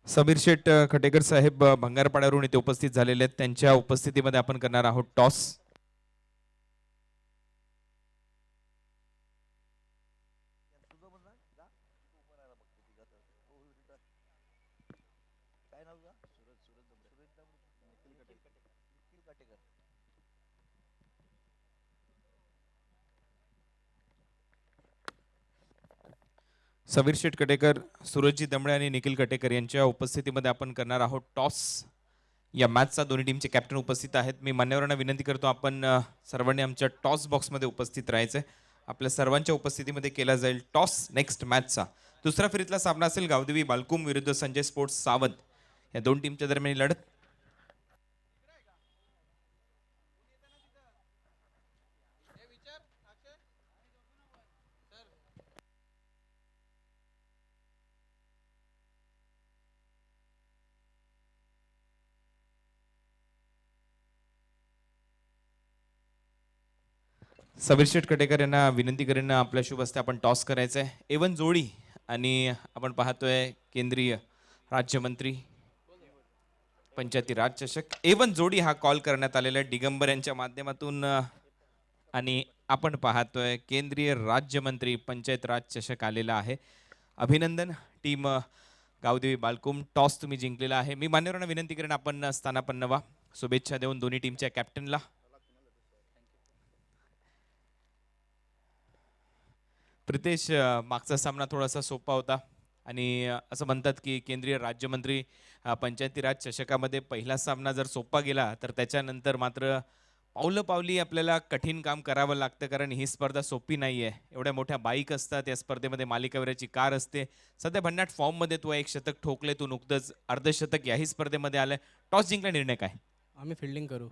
समीर शेठ खटेकर साहेब भंगारपाड्यावरून इथे उपस्थित झालेले आहेत. त्यांच्या उपस्थितीमध्ये आपण करणार आहोत टॉस. समीर शेठ कटेकर, सूरजजी दमळे आणि निखिल कटेकर यांच्या उपस्थितीमध्ये आपण करणार आहोत टॉस. या मॅचचा दोन्ही टीमचे कॅप्टन उपस्थित आहेत. मी मान्यवरांना विनंती करतो आपण सर्वांनी आमच्या टॉस बॉक्समध्ये उपस्थित राहायचं. आपल्या सर्वांच्या उपस्थितीमध्ये केला जाईल टॉस नेक्स्ट मॅचचा. दुसऱ्या फेरीतला सामना असेल गावदेवी बालकुम विरुद्ध संजय स्पोर्ट्स सावंत या दोन टीमच्या दरम्यान ही लढत. सबीर शेठ कटेकर यांना विनंती करेन आपल्या शुभ हस्ते आपण टॉस करायचं आहे. एवन जोडी आणि आपण पाहतोय केंद्रीय राज्यमंत्री पंचायती राज चषक एवन जोडी हा कॉल करण्यात आलेला आहे दिगंबर यांच्या माध्यमातून. आणि आपण पाहतोय केंद्रीय राज्यमंत्री पंचायत राज चषक आलेला आहे. अभिनंदन टीम गावदेवी बालकुम, टॉस तुम्ही जिंकलेला आहे. मी मान्यवरांना विनंती करेन आपण स्थानापन्न व्हा. शुभेच्छा देऊन दोन्ही टीमच्या कॅप्टनला. प्रितेश, मागचा सामना थोडासा सोपा होता आणि असं म्हणतात की केंद्रीय राज्यमंत्री पंचायती राज चषकामध्ये पहिला सामना जर सोपा गेला तर त्याच्यानंतर मात्र पावलं पावली आपल्याला कठीण काम करावं लागतं, कारण ही स्पर्धा सोपी नाही आहे. एवढ्या मोठ्या बाईक असतात या स्पर्धेमध्ये, मालिकावीराची कार असते. सध्या भन्नाट फॉर्ममध्ये तू एक शतक ठोकले, तू नुकतंच अर्धशतक याही स्पर्धेमध्ये आलं. टॉस जिंकला, निर्णय काय? आम्ही फिल्डिंग करू.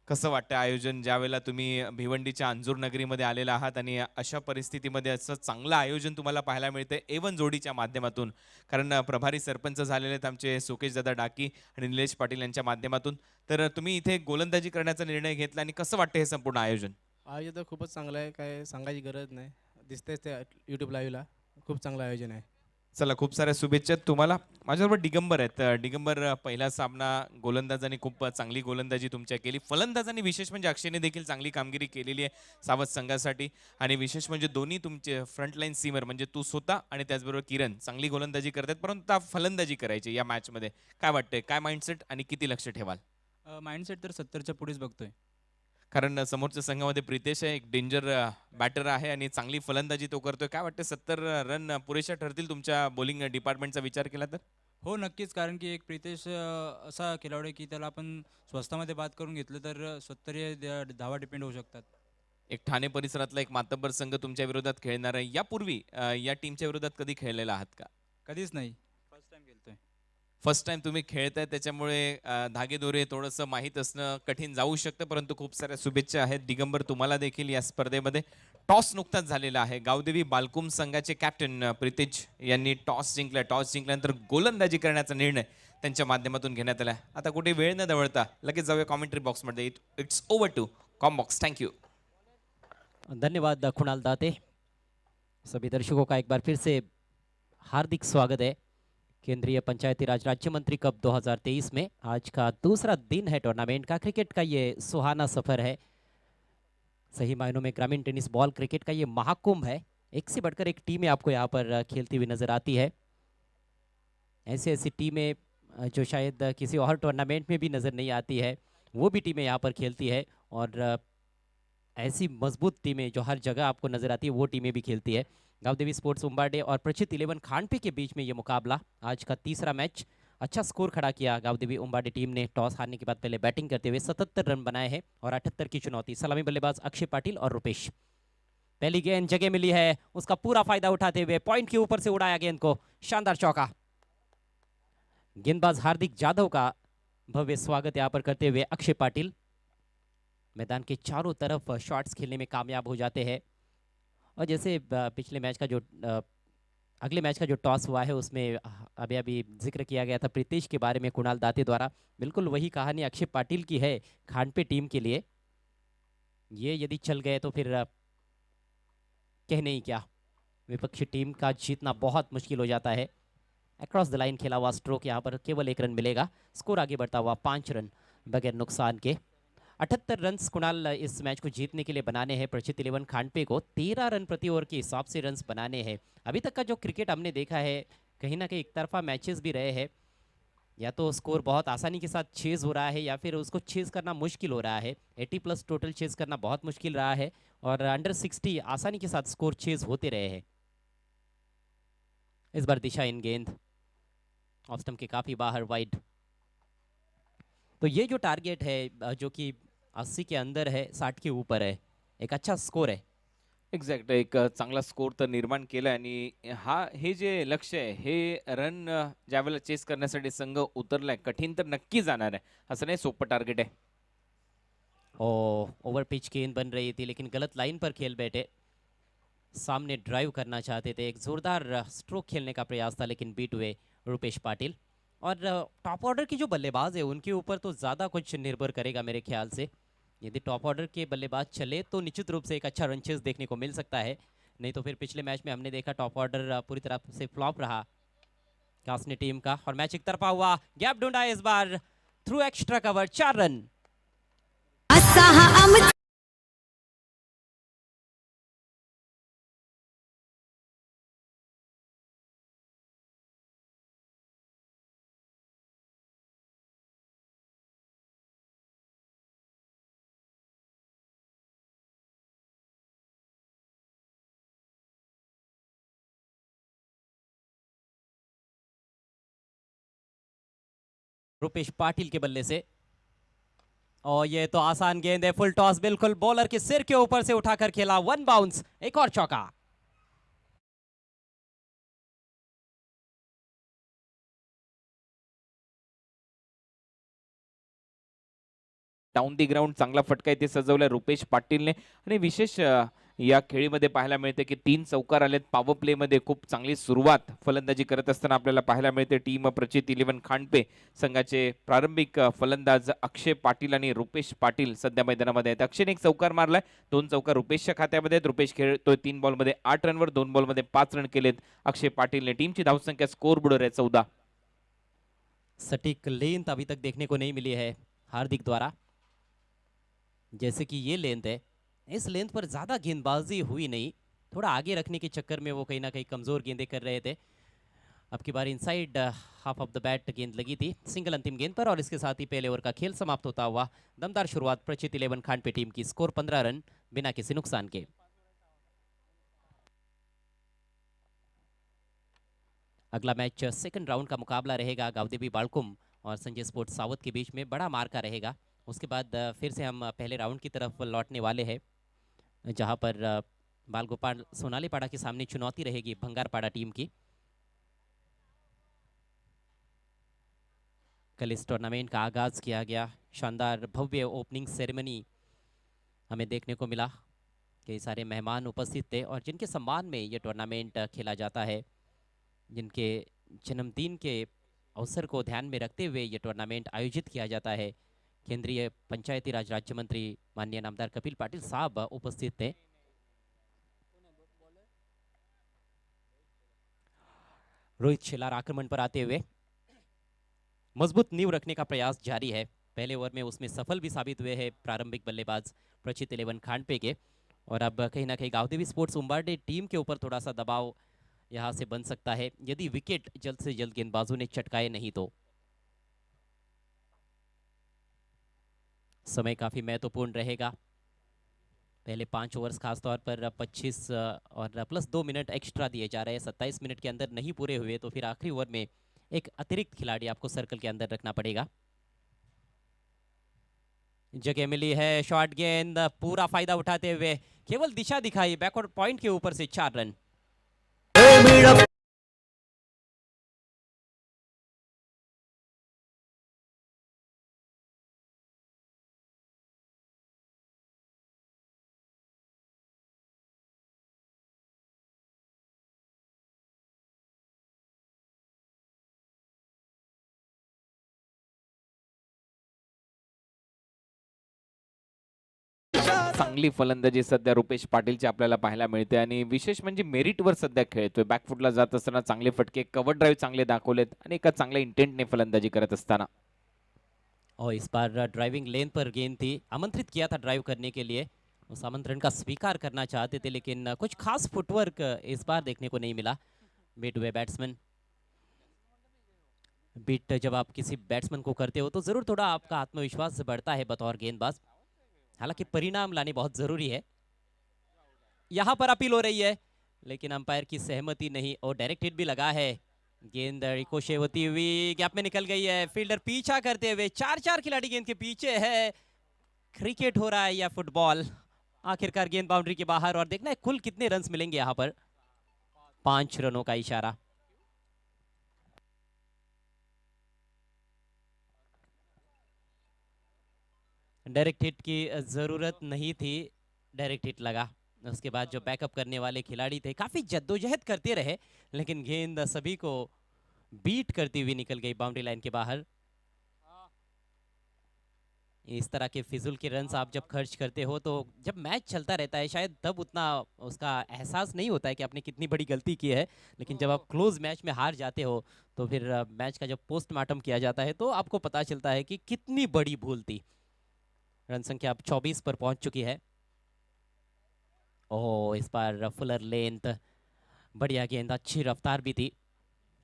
कसं वाटतं आयोजन, ज्यावेळेला तुम्ही भिवंडीच्या अंजूर नगरीमध्ये आलेला आहात आणि अशा परिस्थितीमध्ये असं चांगलं आयोजन तुम्हाला पाहायला मिळतं एवन जोडीच्या माध्यमातून? कारण प्रभारी सरपंच झालेले आहेत आमचे सुकेशदादा डाकी आणि निलेश पाटील यांच्या माध्यमातून. तर तुम्ही इथे गोलंदाजी करण्याचा निर्णय घेतला आणि कसं वाटतं हे संपूर्ण आयोजन? आयोजन तर खूपच चांगलं आहे, काय सांगायची गरज नाही. दिसतेच ते यूट्यूब लाईव्हला. खूप चांगलं आयोजन आहे. चला, खूप साऱ्या शुभेच्छा तुम्हाला. माझ्याबरोबर दिगंबर आहेत. दिगंबर, पहिला सामना गोलंदाजांनी खूप चांगली गोलंदाजी तुमच्या केली. फलंदाजांनी विशेष म्हणजे अक्षयने देखील चांगली कामगिरी केलेली आहे सावध संघासाठी. आणि विशेष म्हणजे दोन्ही तुमचे फ्रंटलाईन सीमर म्हणजे तू स्वतः आणि त्याचबरोबर किरण चांगली गोलंदाजी करतात, परंतु आता फलंदाजी करायची या मॅचमध्ये. काय वाटतंय, काय माइंडसेट आणि किती लक्ष ठेवाल? माइंडसेट तर 70च्या पुढेच बघतोय. कारण समोरच्या संघामध्ये प्रितेश आहे, एक डेंजर बॅटर आहे आणि चांगली फलंदाजी तो करतोय. काय वाटतं, 70 रन पुरेशा ठरतील तुमच्या बॉलिंग डिपार्टमेंटचा विचार केला तर? हो नक्कीच, कारण की एक प्रितेश असा खेळाडू आहे की त्याला आपण स्वस्तामध्ये बाद करून घेतलं तर 70 धावा डिपेंड होऊ शकतात. एक ठाणे परिसरातला एक मातब्बर संघ तुमच्या विरोधात खेळणार आहे. यापूर्वी या टीमच्या विरोधात कधी खेळलेला आहात का? कधीच नाही, फर्स्ट टाइम खेळतोय. फर्स्ट टाइम तुम्ही खेळताय, त्याच्यामुळे धागेदोरे थोडंसं माहीत असणं कठीण जाऊ शकतं, परंतु खूप साऱ्या शुभेच्छा आहेत दिगंबर तुम्हाला देखील या स्पर्धेमध्ये. टॉस नुकताच झालेला आहे. गावदेवी बालकुम संघाचे कॅप्टन प्रितेश यांनी टॉस जिंकला. टॉस जिंकल्यानंतर गोलंदाजी करण्याचा निर्णय त्यांच्या माध्यमातून घेण्यात आला. आता कुठे वेळ न दवडता लगेच जाऊया कॉमेंट्री बॉक्समध्ये. It's over to com box. Thank you. धन्यवाद कुणाल दाते. सभी दर्शकों का एक बार फिर से हार्दिक स्वागत है केंद्रीय पंचायती राज राज्य मंत्री कप 2023 में। आज का दूसरा दिन है टूर्नामेंट का। क्रिकेट का ये सुहाना सफर है, सही मायनों में ग्रामीण टेनिस बॉल क्रिकेट का ये महाकुंभ है। एक से बढ़कर एक टीमें आपको यहाँ पर खेलती हुई नजर आती है। ऐसी ऐसी टीमें जो शायद किसी और टूर्नामेंट में भी नज़र नहीं आती है, वो भी टीमें यहाँ पर खेलती है। और ऐसी मजबूत टीमें जो हर जगह आपको नजर आती है, वो टीमें भी खेलती है। गावदेवी स्पोर्ट्स उम्बाडे और प्रचित 11 खानपे के बीच में ये मुकाबला, आज का तीसरा मैच। अच्छा स्कोर खड़ा किया गावदेवी उम्बाडे टीम ने। टॉस हारने के बाद पहले बैटिंग करते हुए 77 रन बनाए हैं और 78 की चुनौती। सलामी बल्लेबाज अक्षय पाटिल और रुपेश। पहली गेंद जगह मिली है, उसका पूरा फायदा उठाते हुए पॉइंट के ऊपर से उड़ाया गेंद को, शानदार चौका। गेंदबाज हार्दिक जाधव का भव्य स्वागत यहाँ पर करते हुए अक्षय पाटिल मैदान के चारों तरफ शॉट्स खेलने में कामयाब हो जाते हैं। और जैसे पिछले मैच का जो अगले मैच का जो टॉस हुआ है, उसमें अभी अभी जिक्र किया गया था प्रीतेश के बारे में कुणाल दाते द्वारा, बिल्कुल वही कहानी अक्षय पाटिल की है खानपे टीम के लिए। ये यदि चल गए तो फिर कहने ही क्या, विपक्षी टीम का जीतना बहुत मुश्किल हो जाता है। अक्रॉस द लाइन खेला हुआ स्ट्रोक, यहाँ पर केवल 1 रन मिलेगा। स्कोर आगे बढ़ता हुआ 5 रन बगैर नुकसान के। 78 रन कुणाल इस मैच को जीतने के लिए बनाने हैं। प्रचित 11 खानपे को 13 रन प्रति ओवर के हिसाब से रन्स बनाने हैं। अभी तक का जो क्रिकेट हमने देखा है, कहीं ना कहीं एक तरफा मैचेस भी रहे हैं। या तो स्कोर बहुत आसानी के साथ चेज हो रहा है, या फिर उसको चेज करना मुश्किल हो रहा है। 80+ टोटल चेज करना बहुत मुश्किल रहा है, और अंडर 60 आसानी के साथ स्कोर चेज होते रहे हैं। इस बार दिशा इन गेंद ऑफ स्टंप के काफ़ी बाहर, वाइड। तो ये जो टारगेट है जो कि 80 के अंदर है, 60 के ऊपर है, एक अच्छा स्कोर है। एक्झॅक्ट एक चांगला स्कोर तर निर्माण केला आणि हे जे लक्ष्य आहे हे रन ज्यावेळेला चेस करण्यासाठी संघ उतरलाय कठीण तर नक्की जाणार आहे, असं नाही सोपं टार्गेट आहे. और ओवर पिच गेंद बन रही थी लेकिन गलत लाइन पर खेल बैठे, सामने ड्राइव करना चाहते थे, एक जोरदार स्ट्रोक खेलने का प्रयास था लेकिन बीट हुए रुपेश पाटिल। और टॉप ऑर्डर की जो बल्लेबाज है उनके ऊपर तो ज़्यादा कुछ निर्भर करेगा मेरे ख्याल से। यदि टॉप ऑर्डर के बल्लेबाज चले तो निश्चित रूप से एक अच्छा रन चेस देखने को मिल सकता है, नहीं तो फिर पिछले मैच में हमने देखा टॉप ऑर्डर पूरी तरह से फ्लॉप रहा कासनी टीम का, और मैच एक तरफा हुआ। गैप ढूंढा इस बार through extra cover, 4 run. Rupesh Patil के बल्ले से, और ये तो आसान गेंद है, फुल टॉस बिल्कुल बॉलर के सिर के ऊपर से उठाकर खेला, 1 बाउंस, एक और चौका। डाऊन दी ग्राउंड चांगला फटका इथे सजवलाय रुपेश पाटीलने आणि विशेष या खेळीमध्ये पाहायला मिळते की 3 चौकार आलेत. पॉवर प्ले मध्ये खूप चांगली सुरुवात फलंदाजी करत असताना आपल्याला पाहायला मिळते. टीम प्रचित 11 खांडपे संघाचे प्रारंभिक फलंदाज अक्षय पाटील आणि रुपेश पाटील सध्या मैदानामध्ये आहेत. अक्षयने एक चौकार मारलाय, 2 चौकार रुपेशच्या खात्यामध्ये आहेत. रुपेश खेळतोय 3 बॉलमध्ये 8 रनवर, 2 बॉलमध्ये 5 रन केलेत अक्षय पाटीलने. टीमची धावसंख्या स्कोर बोर्डवर आहे 14. सटीक लेंथ अभी तक देखने को नहीं मिली है हार्दिक द्वारा, जैसे कि ये लेंथ है, इस लेंथ पर ज़्यादा गेंदबाजी हुई नहीं, थोड़ा आगे रखने के चक्कर में वो कहीं ना कहीं कमज़ोर गेंदें कर रहे थे। अब की बार inside half of the bat गेंद लगी थी सिंगल अंतिम गेंद पर, और इसके साथ ही पहले ओवर का खेल समाप्त होता हुआ। दमदार शुरुआत प्रचित 11 खांडपे टीम की, स्कोर 15 रन बिना किसी नुकसान के। अगला मैच सेकंड राउंड का मुकाबला रहेगा गावदेवी बालकुम और संजय स्पोर्ट्स सावत के बीच में, बड़ा मार्का रहेगा। उसके बाद फिर से हम पहले राउंड की तरफ लौटने वाले हैं, जहां पर बालगोपाल सोनालीपाड़ा के सामने चुनौती रहेगी भंगारपाड़ा टीम की। कल इस टूर्नामेंट का आगाज किया गया, शानदार भव्य ओपनिंग सेरेमनी हमें देखने को मिला। कई सारे मेहमान उपस्थित थे और जिनके सम्मान में ये टूर्नामेंट खेला जाता है, जिनके जन्मदिन के अवसर को ध्यान में रखते हुए ये टूर्नामेंट आयोजित किया जाता है। केंद्रीय पंचायती राज राज्य मंत्री माननीय नामदार कपिल पाटिल साहब उपस्थित थे। रोहित शेलार आक्रमण पर आते हुए मजबूत नींव रखने का प्रयास जारी है। पहले ओवर में उसमें सफल भी साबित हुए हैं प्रारंभिक बल्लेबाज प्रचित 11 खांडपे के, और अब कहीं ना कहीं गावदेवी स्पोर्ट्स उम्बारडे टीम के ऊपर थोड़ा सा दबाव यहां से बन सकता है यदि विकेट जल्द से जल्द गेंदबाजों ने चटकाए नहीं तो। समय काफ़ी महत्वपूर्ण रहेगा, पहले 5 ओवर्स खासतौर पर 25 और प्लस 2 मिनट एक्स्ट्रा दिए जा रहे हैं। 27 मिनट के अंदर नहीं पूरे हुए तो फिर आखिरी ओवर में एक अतिरिक्त खिलाड़ी आपको सर्कल के अंदर रखना पड़ेगा। जगह मिली है, शॉर्ट गेंद, पूरा फायदा उठाते हुए केवल दिशा दिखाई, बैकवर्ड पॉइंट के ऊपर से 4 रन। चांगली फलंदाजी सध्या रुपेश पाटीलची आपल्याला पाहायला मिळते आणि विशेष म्हणजे मेरिटवर सध्या खेळतोय. बॅकफुटला जात असताना चांगले फटके, कव्हर ड्राईव्ह चांगले दाखवलेत आणि एका चांगल्या इंटेंटने फलंदाजी करत असताना। और इस बार ड्राइविंग लेन पर गेंद थी, आमंत्रित किया था ड्राइव करने के लिए, उस आमंत्रण का स्वीकार करना चाहते थे लेकिन कुछ खास फुटवर्क इस बार देखने को नहीं मिला। बीट हुए बैट्समैन, बीट जब आप किसी बैट्समैन को करते हो तो ज़रूर थोड़ा आपका आत्मविश्वास बढ़ता है बतौर गेंदबाज, हालांकि परिणाम लाने बहुत ज़रूरी है। यहाँ पर अपील हो रही है लेकिन अंपायर की सहमति नहीं और डायरेक्ट हिट भी लगा है। गेंद रिकोशे होती हुई गैप में निकल गई है, फील्डर पीछा करते हुए, 4 खिलाड़ी गेंद के पीछे है। क्रिकेट हो रहा है या फुटबॉल, आखिरकार गेंद बाउंड्री के बाहर और देखना है कुल कितने रन्स मिलेंगे यहाँ पर। 5 रनों का इशारा। डायरेक्ट हिट की जरूरत नहीं थी, डायरेक्ट हिट लगा। उसके बाद जो बैकअप करने वाले खिलाड़ी थे काफी जद्दोजहद करते रहे, लेकिन गेंद सभी को बीट करती हुई निकल गई बाउंड्री लाइन के बाहर। इस तरह के फिजूल के रन्स आप जब खर्च करते हो तो जब मैच चलता रहता है शायद तब उतना उसका एहसास नहीं होता है कि आपने कितनी बड़ी गलती की है, लेकिन जब आप क्लोज मैच में हार जाते हो तो फिर मैच का जब पोस्टमार्टम किया जाता है तो आपको पता चलता है कि कितनी बड़ी भूल थी। रन संख्या अब 24 पर पहुंच चुकी है। ओह, इस बार फुलर लेंथ, बढ़िया गेंद, अच्छी रफ्तार भी थी।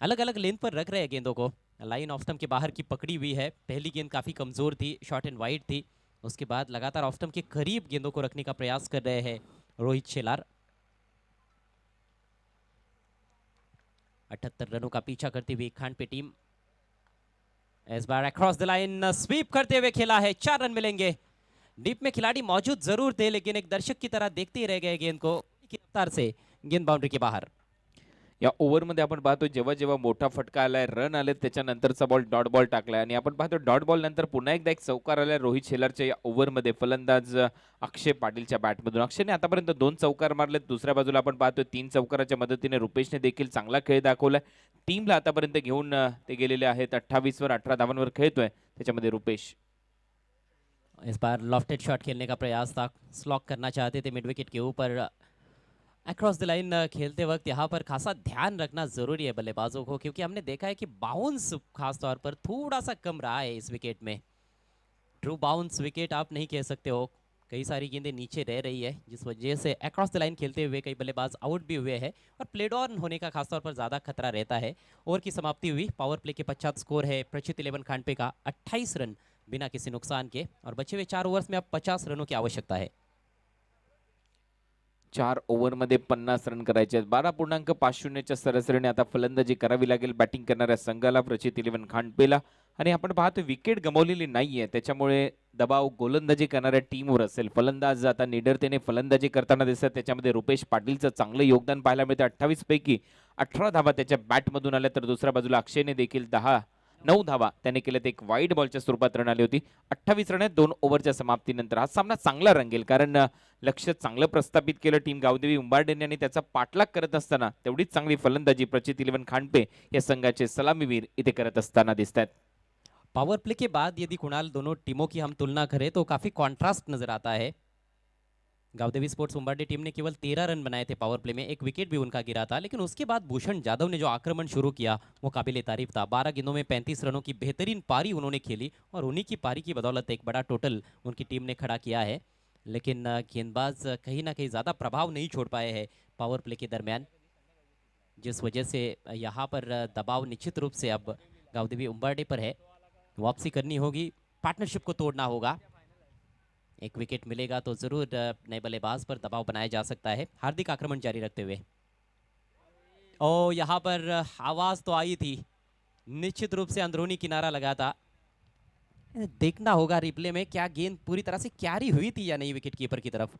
अलग अलग लेंथ पर रख रहे हैं गेंदों को। लाइन ऑफ स्टंप के बाहर की पकड़ी हुई है। पहली गेंद काफी कमजोर थी, शॉर्ट एंड वाइड थी। उसके बाद लगातार ऑफ स्टंप के करीब गेंदों को रखने का प्रयास कर रहे हैं रोहित शेलार। 78 रनों का पीछा करती हुई खानपे टीम इस बार अक्रॉस द लाइन स्वीप करते हुए खेला है। 4 रन मिलेंगे। डीप में खिलाड़ी मौजूद जरूर थे, लेकिन एक दर्शक की तरह देखते ही रह गए गेंद को। रफ्तार से गेंद बाउंड्री के बाहर। या ओव्हरमध्ये आपण पाहतो जेव्हा जेव्हा मोठा फटका आलाय, रन आले, त्याच्यानंतरचा बॉल डॉट बॉल टाकलाय आणि आपण पाहतो डॉट बॉल नंतर पुन्हा एकदा एक चौकार आलाय रोहित शेलारच्या या ओव्हरमध्ये फलंदाज अक्षय पाटीलच्या बॅटमधून। अक्षयने आतापर्यंत 2 चौकार मारलेत। दुसऱ्या बाजूला आपण पाहतो 3 चौकाराच्या मदतीने रुपेशने देखील चांगला खेळ दाखवलाय। टीमला आतापर्यंत घेऊन ते गेलेले आहेत। 28 वर 18 धावांवर खेळतोय त्याच्यामध्ये रुपेश। इस बार लॉफ्टेड शॉट खेलने का प्रयास था, स्लॉक करना चाहते थे मिड विकेट के ऊपर। अक्रॉस द लाइन खेलते वक्त यहाँ पर खासा ध्यान रखना जरूरी है बल्लेबाजों को, क्योंकि हमने देखा है कि बाउंस खास तौर पर थोड़ा सा कम रहा है इस विकेट में। ट्रू बाउंस विकेट आप नहीं कह सकते हो, कई सारी गेंदें नीचे रह रही है, जिस वजह से अक्रॉस द लाइन खेलते हुए कई बल्लेबाज आउट भी हुए हैं और प्लेड ऑन होने का खासतौर पर ज़्यादा खतरा रहता है। ओवर की समाप्ति हुई। पावर प्ले के पश्चात स्कोर है प्रचित 11 खानपे का 28 रन बिना किसी नुकसान के, और बचे हुए 4 ओवर्स में अब 50 रनों की आवश्यकता है। 4 ओव्हरमध्ये 50 रन करायचे आहेत। 12.50च्या सरासरीने आता फलंदाजी करावी लागेल बॅटिंग करणाऱ्या संघाला, प्रचित 11 खानपेला। आणि आपण पाहतो विकेट गमावलेली नाहीये, त्याच्यामुळे दबाव गोलंदाजी करणाऱ्या टीमवर असेल। फलंदाज आता निडरतेने फलंदाजी करताना दिसतात, त्याच्यामध्ये रुपेश पाटीलचं चांगलं योगदान पाहायला मिळतं। 28 पैकी 18 धावा त्याच्या बॅटमधून आल्या, तर दुसऱ्या बाजूला अक्षयने देखील 9 धावा त्याने केल्यात। एक वाईड बॉलच्या स्वरूपात रन आली होती। 28 रन आहेत 2 ओव्हरच्या समाप्तीनंतर। हा सामना चांगला रंगेल, कारण लक्ष चांगलं प्रस्थापित केलं टीम गावदेवी उंबारडेने आणि त्याचा पाठलाग करत असताना तेवढीच चांगली फलंदाजी प्रचित 11 खानपे या संघाचे सलामीवीर इथे करत असताना दिसतात। पावर प्ले के बाद यदि कुणाल दोनों टीमों की हम तुलना करें तो काफी कॉन्ट्रास्ट नजर आता है। गावदेवी स्पोर्ट्स उंबारडे टीम ने केवल 13 रन बनाए थे पावर प्ले में, एक विकेट भी उनका गिरा था, लेकिन उसके बाद भूषण जाधव ने जो आक्रमण शुरू किया वो काबिले तारीफ था। 12 गेंदों में 35 रनों की बेहतरीन पारी उन्होंने खेली और उन्हीं की पारी की बदौलत एक बड़ा टोटल उनकी टीम ने खड़ा किया है। लेकिन गेंदबाज कहीं ना कहीं ज़्यादा प्रभाव नहीं छोड़ पाए हैं पावर प्ले के दरमियान, जिस वजह से यहाँ पर दबाव निश्चित रूप से अब गावदेवी उंबारडे पर है। वापसी करनी होगी, पार्टनरशिप को तोड़ना होगा। एक विकेट मिलेगा तो जरूर नए बल्लेबाज पर दबाव बनाया जा सकता है। हार्दिक आक्रमण जारी रखते हुए, और यहाँ पर आवाज तो आई थी, निश्चित रूप से अंदरूनी किनारा लगा था। देखना होगा रिप्ले में क्या गेंद पूरी तरह से क्यारी हुई थी या नहीं विकेट कीपर की तरफ।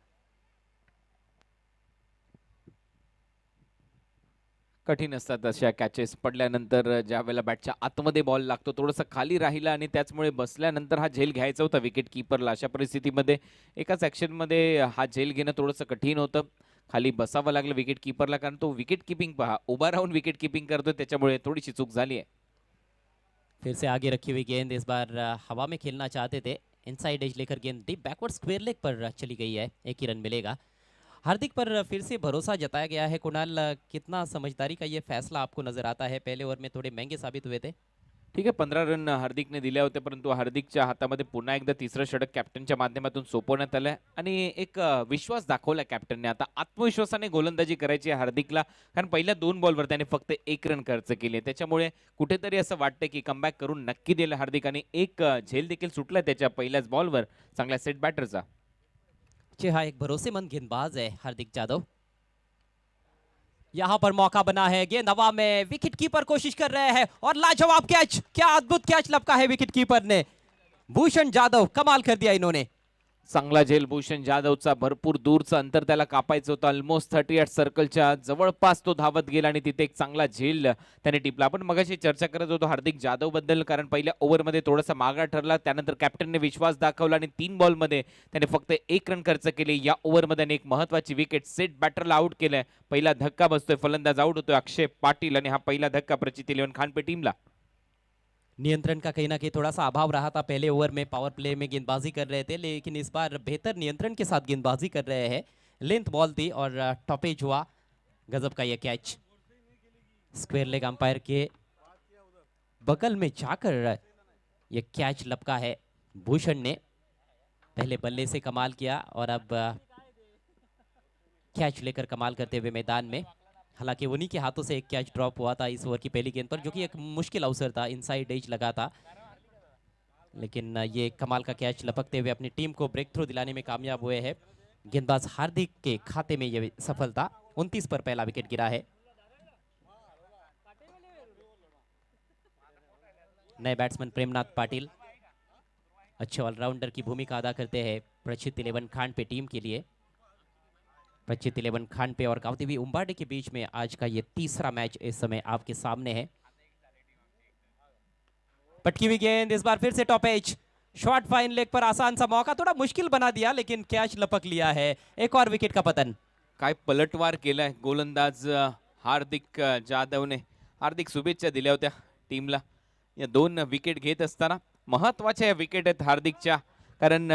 कठीण असतात अशा कॅचेस पडल्यानंतर, ज्या वेळेला बॅटच्या आतमध्ये बॉल लागतो, थोडंसं खाली राहिला आणि त्याचमुळे बसल्यानंतर हा झेल घ्यायचा होता विकेट कीपरला। अशा परिस्थितीमध्ये एकाच ॲक्शनमध्ये हा झेल घेणं थोडंसं कठीण होतं। खाली बसावं लागलं विकेट कीपरला, कारण तो विकेट कीपिंग पहा, उभा राहून विकेट कीपिंग करतोय, त्याच्यामुळे थोडीशी चूक झाली आहे। फिर से आगे रखी हुई गेंद, इस बार हवा में खेलना चाहते थे, इनसाइड एज लेकर गेंद डीप बैकवर्ड स्क्वायर लेग पर चली गई है। एक ही रन मिलेगा। हार्दिक पर फिर से भरोसा जताया गया है। कुणाल, कितना समझदारी का ये फैसला आपको नजर आता है? पहले ओवर में थोड़े महंगे साबित हुए थे। ठीक आहे, 15 रन हार्दिकने दिले होते, परंतु हार्दिकच्या हातामध्ये पुन्हा एकदा तिसरं षटक कॅप्टनच्या माध्यमातून सोपवण्यात आलंय आणि एक विश्वास दाखवला कॅप्टनने। आता आत्मविश्वासाने गोलंदाजी करायची आहे हार्दिकला, कारण पहिल्या 2 बॉलवर त्याने फक्त 1 रन खर्च केले, त्याच्यामुळे कुठेतरी असं वाटतं की कमबॅक करून नक्की दिलं हार्दिक, आणि एक झेल देखील सुटला त्याच्या पहिल्याच बॉलवर चांगल्या सेट बॅटरचा। हाँ, एक भरोसेमंद गेंदबाज है हार्दिक यादव। यहां पर मौका बना है, गेंद हवा में, विकेट कीपर कोशिश कर रहे हैं और लाजवाब कैच, क्या अद्भुत कैच लपका है विकेट कीपर ने। भूषण जाधव, कमाल कर दिया इन्होंने। चांगला झेल भूषण जाधवचा, भरपूर दूरचं अंतर त्याला कापायचं होतं. ऑलमोस्ट 38 सर्कलच्या जवळपास तो धावत गेला आणि तिथे एक चांगला झेल त्याने टिपला. आपण मगाशी चर्चा करत होतो हार्दिक जाधव बद्दल, कारण पहिल्या ओव्हरमध्ये थोडासा मागा ठरला, त्यानंतर कॅप्टनने विश्वास दाखवला आणि 3 बॉलमध्ये त्याने फक्त 1 रन खर्च केले. या ओव्हरमध्ये एक महत्वाची विकेट सेट बॅटरला आउट केलंय. पहिला धक्का बसतोय, फलंदाज आउट होतोय अक्षय पाटील आणि हा पहिला धक्का प्रचित 11 खानपे टीमला. नियंत्रण का कहीं ना कहीं थोड़ा सा अभाव रहा था। पहले ओवर में पावर प्ले में गेंदबाजी कर रहे थे, लेकिन इस बार बेहतर नियंत्रण के साथ गेंदबाजी कर रहे हैं। लेंथ बॉल थी और टॉपेज हुआ। गजब का यह कैच स्क्वायर लेग अंपायर के बगल में जाकर यह कैच लपका है। भूषण ने पहले बल्ले से कमाल किया और अब कैच लेकर कमाल करते हुए मैदान में। हालांकि उन्हीं के हाथों से एक कैच ड्रॉप हुआ था इस ओवर की पहली गेंद पर, जो कि एक मुश्किल अवसर था, इनसाइड एज लगा था, लेकिन ये कमाल का कैच लपकते हुए अपनी टीम को ब्रेक थ्रू दिलाने में कामयाब हुए हैं। गेंदबाज हार्दिक के खाते में यह सफलता। 29 पर पहला विकेट गिरा है। नए बैट्समैन प्रेमनाथ पाटिल अच्छे ऑलराउंडर की भूमिका अदा करते हैं प्रचित 11 खानपे टीम के लिए। प्रचित 11 खानपे और गावदेवी उम्बाडे के बीच में आज का ये तीसरा मैच इस समय आपके सामने है। पटकी हुई गेंद, इस बार फिर से top edge, short fine leg पर आसान सा मौका, थोड़ा मुश्किल बना दिया लेकिन कैच लपक लिया है। एक और विकेट का पतन। काय पलटवार केलाय गोलंदाज हार्दिक जाधवने. हार्दिक शुभेच्छा दिल्या होत्या टीमला या 2 विकेट घेत असताना. महत्वाच्या या विकेट आहेत हार्दिकच्या, कारण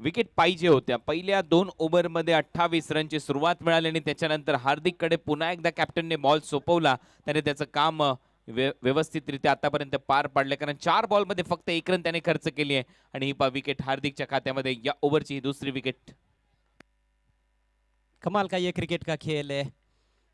विकेट पाहिजे होत्या. पहिल्या 2 ओव्हरमध्ये 28 रनची सुरुवात मिळाली आणि त्याच्यानंतर हार्दिककडे पुन्हा एकदा कॅप्टनने बॉल सोपवला. त्याने त्याचं काम व्यवस्थितरित्या आतापर्यंत पार पाडले, कारण 4 बॉलमध्ये फक्त 1 रन त्याने खर्च केली आहे आणि ही विकेट हार्दिकच्या खात्यामध्ये. या ओव्हरची ही दुसरी विकेट. कमाल का ये क्रिकेट का खेल है,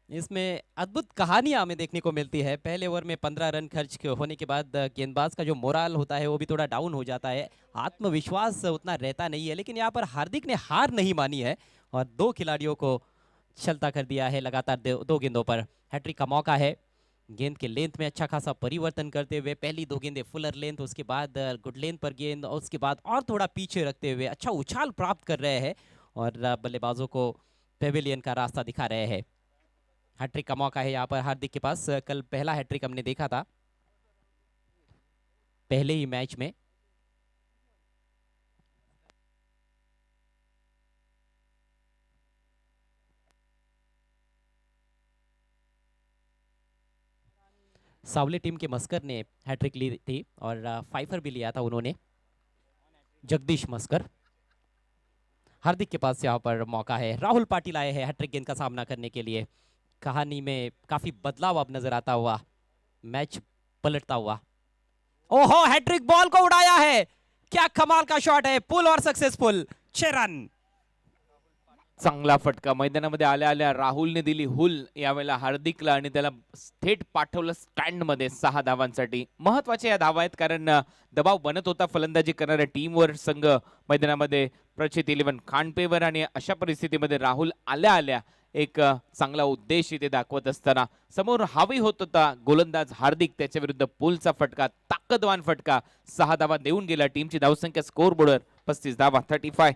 इसमें अद्भुत कहानियां हमें देखने को मिलती है। पहले ओवर में 15 रन खर्च होने के बाद गेंदबाज का जो मोराल होता है वो भी थोड़ा डाउन हो जाता है, आत्मविश्वास उतना रहता नहीं है, लेकिन यहाँ पर हार्दिक ने हार नहीं मानी है और 2 खिलाड़ियों को चलता कर दिया है लगातार 2 गेंदों पर। हैट्रिक का मौका है। गेंद के लेंथ में अच्छा खासा परिवर्तन करते हुए पहली 2 गेंदें फुलर लेंथ, उसके बाद गुड लेंथ पर गेंद और उसके बाद और थोड़ा पीछे रखते हुए अच्छा उछाल प्राप्त कर रहे हैं और बल्लेबाजों को पेविलियन का रास्ता दिखा रहे हैं। हैट्रिक का मौका है यहाँ पर हार्दिक के पास। कल पहला हैट्रिक हमने देखा था पहले ही मैच में। सावली टीम के मस्कर ने हैट्रिक ली थी और फाइफर भी लिया था उन्होंने, जगदीश मस्कर। हार्दिक के पास यहाँ पर मौका है। राहुल पाटिल आए हैं हैट्रिक गेंद का सामना करने के लिए। कहानी में काफी बदलाव अब नजर आता हुआ, मैच पलटता हुआ। ओहो, हैट्रिक बॉल को उड़ाया है, क्या कमाल का शॉट है, पुल और सक्सेसफुल, 6 रन। चांगला फटका मैदानामध्ये आल्या आल्या राहुलने दिली हुल यावेळेला हार्दिकला आणि त्याला थेट पाठवलं स्टँड मध्ये 6 धावांसाठी. महत्वाच्या या धावा आहेत, कारण दबाव बनत होता फलंदाजी करणाऱ्या टीमवर संघ मैदानामध्ये प्रचित 11 खानपेवर, आणि अशा परिस्थितीमध्ये राहुल आल्या आल्या एक चांगला उद्देश इथे दाखवत असताना समोर हावी होत होता गोलंदाज हार्दिक, त्याच्या विरुद्ध पुलचा फटका, ताकदवान फटका, 6 धावा देऊन गेला. टीमची धावसंख्या स्कोर बोर्डवर 35 धावा 35.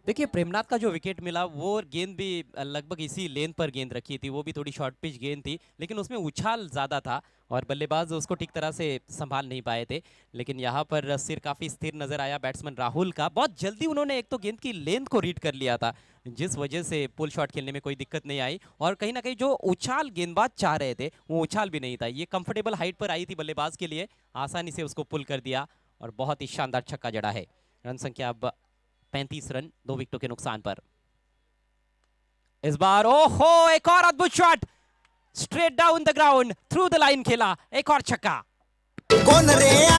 देखिए प्रेमनाथ का जो विकेट मिला वो गेंद भी लगभग इसी लेन पर गेंद रखी थी, वो भी थोड़ी शॉर्ट पिच गेंद थी, लेकिन उसमें उछाल ज़्यादा था और बल्लेबाज उसको ठीक तरह से संभाल नहीं पाए थे। लेकिन यहाँ पर सिर काफ़ी स्थिर नजर आया बैट्समैन राहुल का। बहुत जल्दी उन्होंने एक तो गेंद की लेंथ को रीड कर लिया था, जिस वजह से पुल शॉट खेलने में कोई दिक्कत नहीं आई और कहीं ना कहीं जो उछाल गेंदबाज चाह रहे थे वो उछाल भी नहीं था। ये कंफर्टेबल हाइट पर आई थी बल्लेबाज के लिए, आसानी से उसको पुल कर दिया और बहुत ही शानदार छक्का जड़ा है। रन संख्या अब 35 रन 2 विकेटों के नुकसान पर। इस बार ओहो, एक और अद्भुत shot, straight down the ground, through the line खेला, एक और छक्का। कौन रे?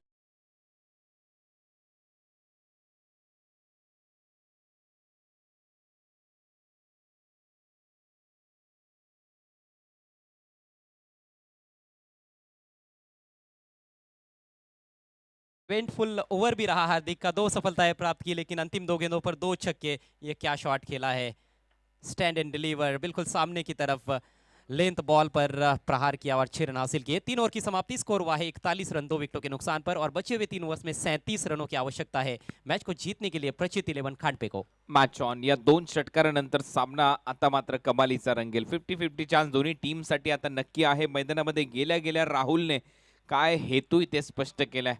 इवेंटफुल ओवर भी रहा हार्दिक का, 2 सफलताएं प्राप्त की, लेकिन अंतिम 2 गेंदों पर 2 छक्के। ये क्या शॉट खेला है, स्टैंड एंड डिलीवर, बिल्कुल सामने की तरफ लेंथ बॉल पर प्रहार किया और 6 रन हासिल किए। 3 ओवर की समाप्ति, स्कोर हुआ है 41 रन 2 विकेटों के नुकसान पर और बचे हुए 3 ओवर्स में 37 रनों की आवश्यकता है मैच को जीतने के लिए प्रचित 11 खांडपे को। मॅच ऑन या 2 षटकारानंतर सामना आता मात्र कमालीचा रंगेल. 50-50 चान्स दोन्ही टीमसाठी आता नक्की आहे. मैदानामध्ये गेल्या गेल्या राहुलने काय हेतू ते स्पष्ट केलाय.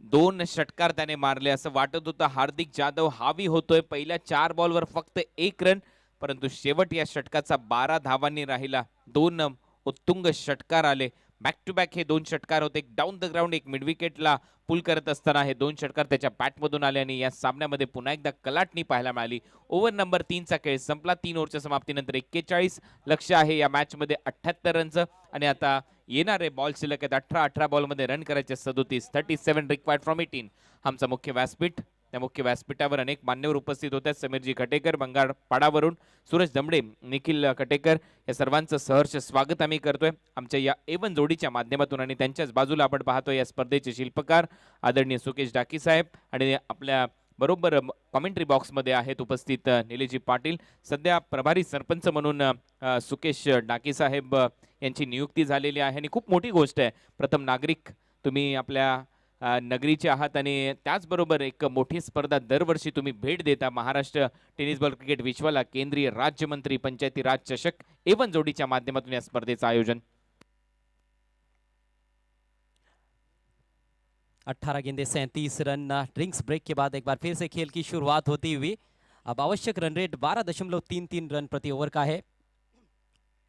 2 षटकार त्याने मारले. असं वाटत होतं हार्दिक जाधव हावी होतोय. पहिल्या 4 बॉलवर फक्त 1 रन, परंतु शेवट या षटकाचा 12 धावांनी राहिला. 2 उत्तुंग षटकार आले. बॅक टू बॅक हे 2 षटकार होते. एक डाऊन द ग्राउंड, एक मिड विकेटला पुल करत असताना हे 2 षटकार त्याच्या बॅटमधून आले आणि या सामन्यामध्ये पुन्हा एकदा कलाटणी पाहायला मिळाली. ओव्हर नंबर 3चा खेळ संपला. 3 ओव्हरच्या समाप्तीनंतर 41 लक्ष आहे या मॅच मध्ये 78 रनचं आणि आता येणारे बॉल शिल्लक आहेत 18 बॉलमध्ये रन करायचे 37 रिक्वायर्ड फ्रॉम 18. आमचा मुख्य व्यासपीठ, त्या मुख्य व्यासपीठावर अनेक मान्यवर उपस्थित होते. समीरजी खटेकर बंगारपाडावरून, सूरज दमडे, निखिल खटेकर या सर्वांचं सहर्ष स्वागत आम्ही करतोय आमच्या या एवन जोडीच्या माध्यमातून. आणि त्यांच्याच बाजूला आपण पाहतोय या स्पर्धेचे शिल्पकार आदरणीय सुकेश डाकी साहेब आणि आपल्या बरोबर कॉमेंट्री बॉक्समध्ये आहेत उपस्थित निलेशजी पाटील. सध्या प्रभारी सरपंच म्हणून सुकेश डाकी साहेब यांची नियुक्ती झालेली आहे आणि खूप मोठी गोष्ट आहे. प्रथम नागरिक तुम्ही आपल्या नगरीचे आहात आणि त्याचबरोबर एक मोठी स्पर्धा दरवर्षी तुम्ही भेट देता. महाराष्ट्र टेनिस बॉल क्रिकेट विश्वाला केंद्रीय राज्यमंत्री पंचायती राज चषक एवन जोडीच्या माध्यमातून या स्पर्धेचं आयोजन. 18 गेंदे 37 रन। ड्रिंक्स ब्रेक के बाद एक बार फिर से खेल की शुरुआत होती हुई। अब आवश्यक रन रेट 12.33 रन प्रति ओवर का है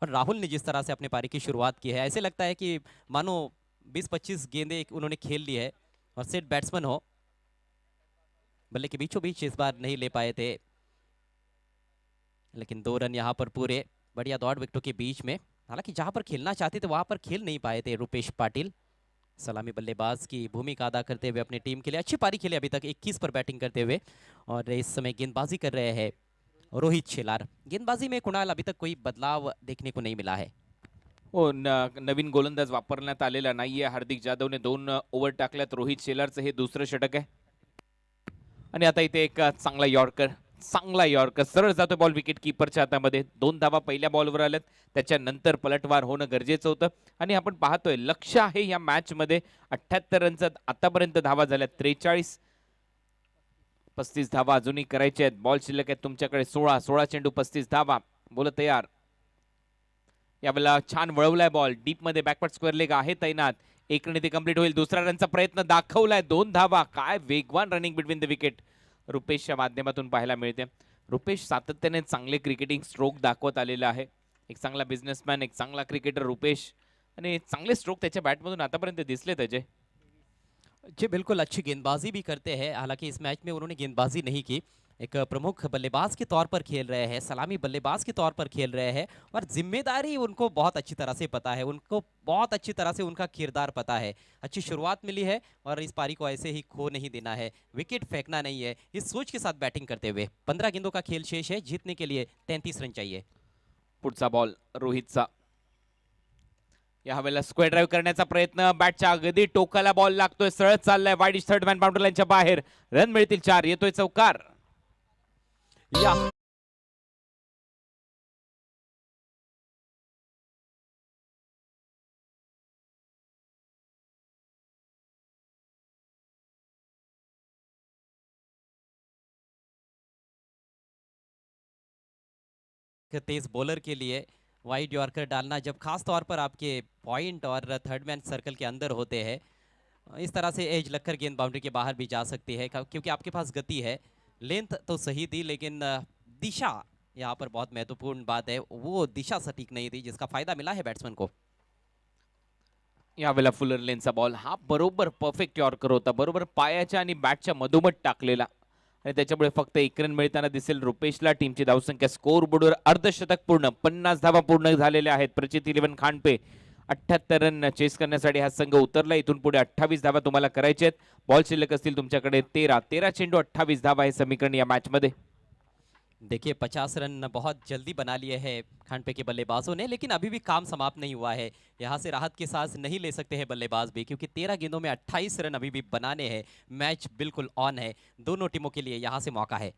और राहुल ने जिस तरह से अपने पारी की शुरुआत की है ऐसे लगता है कि मानो 20-25 गेंदे उन्होंने खेल ली है और सेट बैट्समैन हो। बल्ले के बीचों बीच इस बार नहीं ले पाए थे, लेकिन 2 रन यहाँ पर पूरे बढ़िया दौड़ विकेटों के बीच में। हालांकि जहां पर खेलना चाहते थे वहां पर खेल नहीं पाए थे रुपेश पाटिल। सलामी बल्लेबाज की भूमिका अदा करते हुए अपनी टीम के लिए अच्छी पारी खेले अभी तक 21 पर बैटिंग करते हुए। और इस समय गेंदबाजी कर रहे हैं रोहित शेलार। गेंदबाजी में कुणाल अभी तक कोई बदलाव देखने को नहीं मिला है। हो, नवीन गोलंदाज वापरण्यात आलेला नाहीये. हार्दिक जाधवने 2 ओव्हर टाकल्यात. रोहित शेलारचं हे दुसरं षटक आहे आणि आता इथे एक चांगला यॉर्कर सरळ जातो बॉल विकेट कीपरच्या हातामध्ये. 2 धावा पहिल्या बॉलवर आल्यात, त्याच्यानंतर पलटवार होणं गरजेचं होतं आणि आपण पाहतोय लक्ष आहे या मॅच मध्ये 78 रनचा आतापर्यंत धावा झाल्यात 43. 35 धावा अजूनही करायच्या आहेत. बॉल शिल्लक आहेत तुमच्याकडे 16 चेंडू 35 धावा. बोल तयार. यावेळेला छान वळवलाय बॉल डीप मध्ये. बॅकवर्ड स्क्वेअर लेग आहे तैनात. 1 रन इथे कंप्लीट होईल. दुसरा रनचा प्रयत्न दाखवलाय. 2 धावा. काय वेगवान रनिंग बिटवीन द विकेट रुपेशच्या माध्यमातून पाहायला मिळते. रुपेश सातत्याने चांगले क्रिकेटिंग स्ट्रोक दाखवत आलेला आहे. एक चांगला बिझनेसमॅन, एक चांगला क्रिकेटर रुपेश आणि चांगले स्ट्रोक त्याच्या बॅटमधून आतापर्यंत दिसलेत अजय. जी बिल्कुल, अच्छी गेंदबाजी भी करते हैं। हालांकि इस मैच में उन्होंने गेंदबाजी नहीं की, एक प्रमुख बल्लेबाज के तौर पर खेल रहे हैं, सलामी बल्लेबाज के तौर पर खेल रहे हैं और जिम्मेदारी उनको बहुत अच्छी तरह से पता है, उनको बहुत अच्छी तरह से उनका किरदार पता है। अच्छी शुरुआत मिली है और इस पारी को ऐसे ही खो नहीं देना है, विकेट फेंकना नहीं है, इस सोच के साथ बैटिंग करते हुए। 15 गेंदों का खेल शेष है, जीतने के लिए 33 रन चाहिए। पुढचा बॉल रोहितचा. यावेळेला स्क्वेअर ड्राईव्ह करण्याचा प्रयत्न. बॅटच्या अगदी टोकाला बॉल लागतोय. सरळ चाललाय वाईड थर्ड मॅन बाउंड्री लाईनच्या बाहेर. रन मिळतील 4. येतोय चौकार. या तेज बॉलर के लिए वाइड यॉर्कर डालना, जब खास तौर पर आपके पॉइंट और थर्ड मैन सर्कल के अंदर होते हैं, इस तरह से एज लगकर गेंद बाउंड्री के बाहर भी जा सकती है क्योंकि आपके पास गति है। लेंथ तो सही थी लेकिन दिशा यहाँ पर बहुत महत्वपूर्ण बात है, वो दिशा सटीक नहीं थी जिसका फायदा मिला है बैट्समैन को। यावेळेला फुलर लेनचा बॉल हा बरोबर परफेक्ट यॉर्कर होता, बरोबर पायाच्या आणि बॅटच्या मधोमध टाकलेला आणि त्याच्यामुळे फक्त 1 रन मिळताना दिसेल रुपेशला. टीमची धावसंख्या स्कोर बोर्डवर अर्धशतक पूर्ण, 50 धावा पूर्ण झालेल्या आहेत. प्रचित 11 खांडपे 78 रन चेस करण्यासाठी हा संघ उतरला. इथून पुढे 28 धावा तुम्हाला करायचे आहेत. बॉल शिल्लक असतील तुमच्याकडे 13 चेंडू 28 धावा हे समीकरण या मॅच मध्ये. देखिए 50 रन बहुत जल्दी बना लिए हैं खानपे के बल्लेबाजों ने, लेकिन अभी भी काम समाप्त नहीं हुआ है। यहाँ से राहत के सांस नहीं ले सकते हैं बल्लेबाज भी, क्योंकि 13 गेंदों में 28 रन अभी भी बनाने हैं। मैच बिल्कुल ऑन है, दोनों टीमों के लिए यहाँ से मौका है।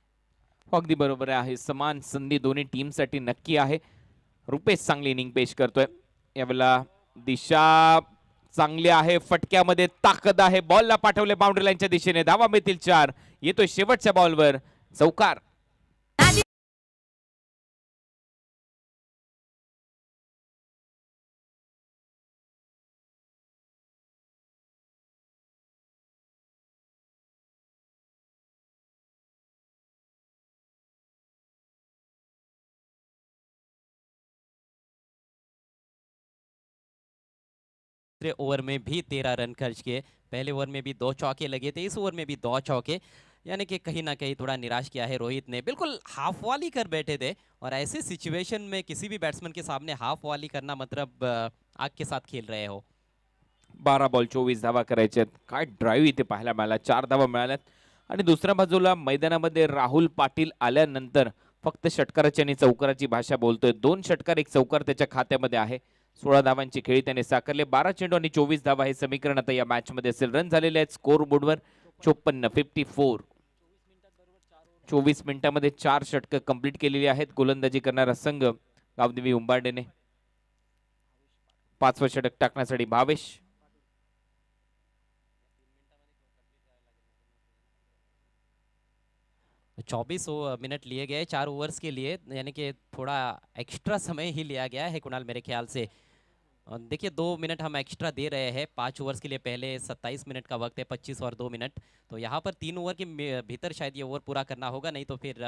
अगदी बरोबर आहे. समान संधी दोन्ही टीमसाठी नक्की आहे. रुपेश चांगली इनिंग पेश करतोय. यावेळेला दिशा चांगली आहे, फटक्यामध्ये ताकद आहे, बॉलला पाठवले बाउंड्री लाईनच्या दिशेने, धावा मिळतील 4. येतोय शेवटच्या बॉलवर चौकार. दूसरे ओवर में भी 13 रन खर्च किए, पहले ओवर में भी 2 चौके लगे थे, इस ओवर में भी 2 चौके, यानी कि कहीं ना कहीं थोड़ा निराश किया है रोहित ने. बिल्कुल हाफ वॉली कर बैठे थे और ऐसे सिचुएशन में किसी भी बैट्समैन के सामने हाफ वॉली करना मतलब आग के साथ खेल रहे हो. 12 बॉल 24 धावा करायच्यात. काय ड्राईव्ह इथे पाहायला मिळाला, 4 धावा मिळाल्यात. आणि दुसऱ्या बाजूला मैदानामध्ये राहुल पाटील आल्यानंतर फक्त षटकाराची आणि चौकाराची भाषा बोलतोय. 2 षटकार 1 चौकार त्याच्या खात्यामध्ये आहे. 16 धावांची खेळी त्याने साकारले. 12 चेंडू आणि 24 धावा हे समीकरण आता या मॅच मध्ये असेल. रन झालेले आहेत स्कोर बोर्डवर 54. 24 मिनिटांमध्ये 4 षटक कंप्लीट केलेली आहेत. गोलंदाजी करणारा संघ गावदेवी उंबार्डेने. 5वं षटक टाकण्यासाठी भावेश. चौबीस मिनट लिए गए 4 ओवर्स के लिए, यानी कि थोड़ा एक्स्ट्रा समय ही लिया गया है कुणाल मेरे ख्याल से. देखिए 2 मिनट हम एक्स्ट्रा दे रहे हैं 5 ओवर्स के लिए. पहले 27 मिनट का वक्त है, 25 और 2 मिनट. तो यहाँ पर 3 ओवर के भीतर शायद ये ओवर पूरा करना होगा, नहीं तो फिर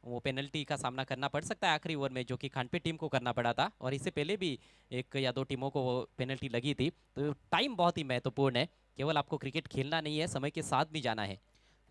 वो पेनल्टी का सामना करना पड़ सकता है आखिरी ओवर में, जो कि खानपे टीम को करना पड़ा था और इससे पहले भी 1 या 2 टीमों को पेनल्टी लगी थी. तो टाइम बहुत ही महत्वपूर्ण है, केवल आपको क्रिकेट खेलना नहीं है, समय के साथ भी जाना है.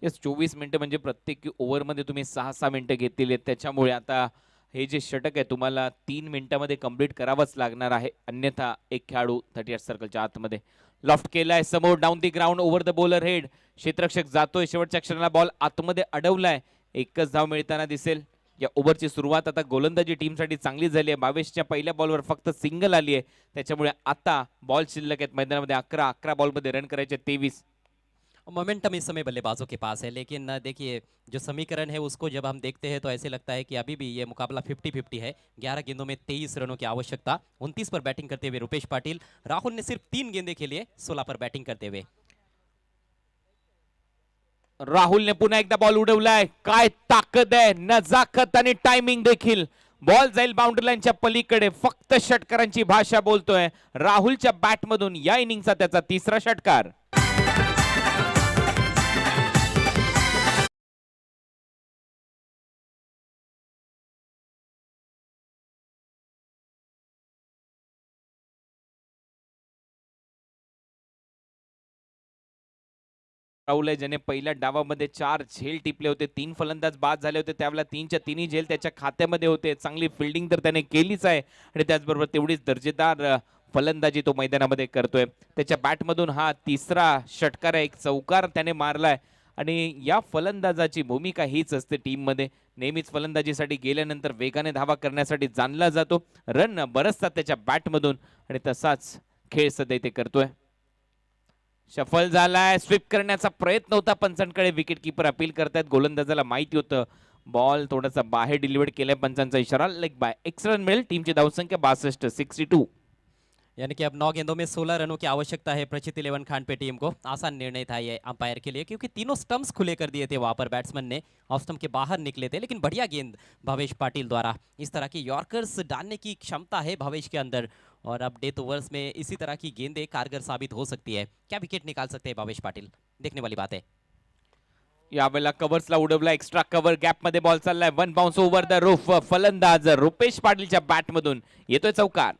येस 24 मिनिटं म्हणजे प्रत्येक ओव्हरमध्ये तुम्ही 6-6 मिनिटं घेतलेली आहेत. त्याच्यामुळे आता हे जे षटक आहे तुम्हाला 3 मिनिटांमध्ये कंप्लीट करावंच लागणार आहे, अन्यथा एक खेळाडू 38 सर्कलच्या आतमध्ये. लॉफ्ट केलाय समोर, down the ground, over the bowler head. क्षेत्ररक्षक जातोय, शेवटच्या क्षणाला बॉल आतमध्ये अडवलाय. एकच धाव मिळताना दिसेल. या ओव्हरची सुरुवात आता गोलंदाजी टीमसाठी चांगली झाली आहे. भावेशच्या पहिल्या बॉलवर फक्त सिंगल आली आहे, त्याच्यामुळे आता बॉल शिल्लक आहेत मैदानामध्ये 11 बॉलमध्ये रन करायचे 23. मोमेंटम इस समय बल्लेबाजों के पास है, लेकिन देखिए जो समीकरण है उसको जब हम देखते हैं तो ऐसे लगता है कि अभी भी ये मुकाबला 50-50 है. 11 गेंदों में 23 रनों की आवश्यकता. 29 पर बैटिंग करते हुए रुपेश पाटिल. राहुल ने सिर्फ 3 गेंदे खेले 16 पर बैटिंग करते हुए. राहुलने पुन्हा एकदा बॉल उडवलाय. काय ताकद आहे, नजाकत आणि टायमिंग देखील. बॉल जाईल बाउंड्री लाईनच्या पलीकडे. फक्त षटकारांची भाषा बोलतोय. राहुलच्या बॅटमधून या इनिंगचा त्याचा 3रा षटकार. राहुल आहे ज्याने पहिल्या डावामध्ये 4 झेल टिपले होते. 3 फलंदाज बाद झाले होते, त्यावेळेला 3च्या 3ही झेल त्याच्या खात्यामध्ये होते. चांगली फिल्डिंग तर त्याने केलीच आहे आणि त्याचबरोबर तेवढीच दर्जेदार फलंदाजी तो मैदानामध्ये करतोय. त्याच्या बॅटमधून हा 3रा षटकार आहे, 1 चौकार त्याने मारलाय आणि या फलंदाजाची भूमिका हीच असते टीममध्ये. नेहमीच फलंदाजीसाठी गेल्यानंतर वेगाने धावा करण्यासाठी जाणला जातो. रन बरसतात त्याच्या बॅटमधून आणि तसाच खेळ सध्या इथे करतोय. सफल झालाय, स्वीप करण्याचा प्रयत्न होता, पंचांकडे विकेट कीपर अपील करतायत. गोलंदाजाला माहिती होतं बॉल थोडासा बाहेर डिलिव्हर केलाय, पंचांचा इशारा. Leg bye. एक्स्ट्रा रन मिळेल. टीमची धावसंख्या 62 62. यानी कि अब 9 गेंदों में 16 रनों की आवश्यकता है प्रचित 11 खानपे टीम को. आसान निर्णय था ये अंपायर के लिए, क्योंकि तीनों स्टंप्स खुले कर दिए थे वहां पर. बैट्समैन ने ऑफ स्टंप के बाहर निकले थे, लेकिन बढ़िया गेंद भावेश पाटिल द्वारा. इस तरह की यॉर्कर्स डालने की क्षमता है भावेश के अंदर और अब डेथ ओवर्स में इसी तरह की गेंदें कारगर साबित हो सकती है. क्या विकेट निकाल सकते हैं भावेश पाटिल, देखने वाली बात है. यावेळेला कव्हर्सला उडवला, एक्स्ट्रा कव्हर गॅप मध्ये बॉल चाललाय. 1 बाउन्स ओव्हर द रूफ. फलंदाज रुपेश पाटीलच्या बॅट मधून येतोय चौकार.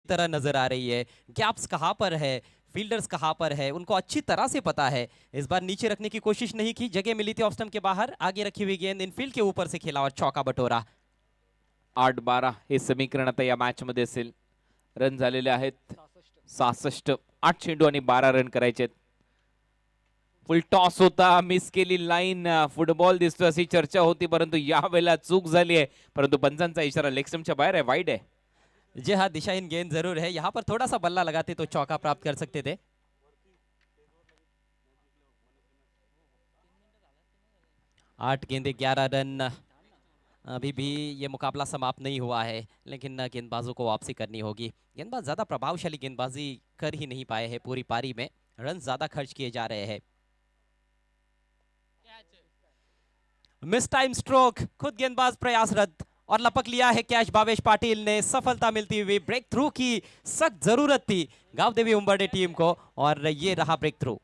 तरह नजर आ रही है. गैप्स कहां पर है, फील्डर्स कहां पर है, उनको अच्छी तरह से पता है. इस बार नीचे रखने की कोशिश नहीं की, जगह मिली थी ऑफ स्टंप के बाहर. आगे रखी हुई गेंद इनफील्ड के ऊपर से खेला और चौका बटोरा. 8-12 हे समीकरण आता या मॅच मध्ये असेल. रन झालेले आहेत 66. 8 चेंडू आणि 12 रन करायचे आहेत. फुल टॉस होता, मिस केली लाईन, फुटबॉल दिसतो अशी चर्चा होती, परंतु यावेळेला चूक झाली आहे. परंतु पंचांचा इशारा लेग स्टंपच्या बाहेर आहे, वाईड आहे. जी हाँ, दिशाहीन गेंद जरूर है, यहाँ पर थोड़ा सा बल्ला लगाते तो चौका प्राप्त कर सकते थे। 8 गेंदे 11 रन। अभी भी ये मुकाबला समाप्त नहीं हुआ है, लेकिन गेंदबाजों को वापसी करनी होगी। गेंदबाज ज्यादा प्रभावशाली गेंदबाजी कर ही नहीं पाए हैं पूरी पारी में, रन ज्यादा खर्च किए जा रहे हैं। मिस टाइम स्ट्रोक, खुद गेंदबाज प्रयासरत और लपक लिया है कैच। भावेश पाटिल ने सफलता मिलती हुई ब्रेक थ्रू की सख्त जरूरत थी गांवदेवी उंबरडे टीम को, और ये रहा ब्रेक थ्रू।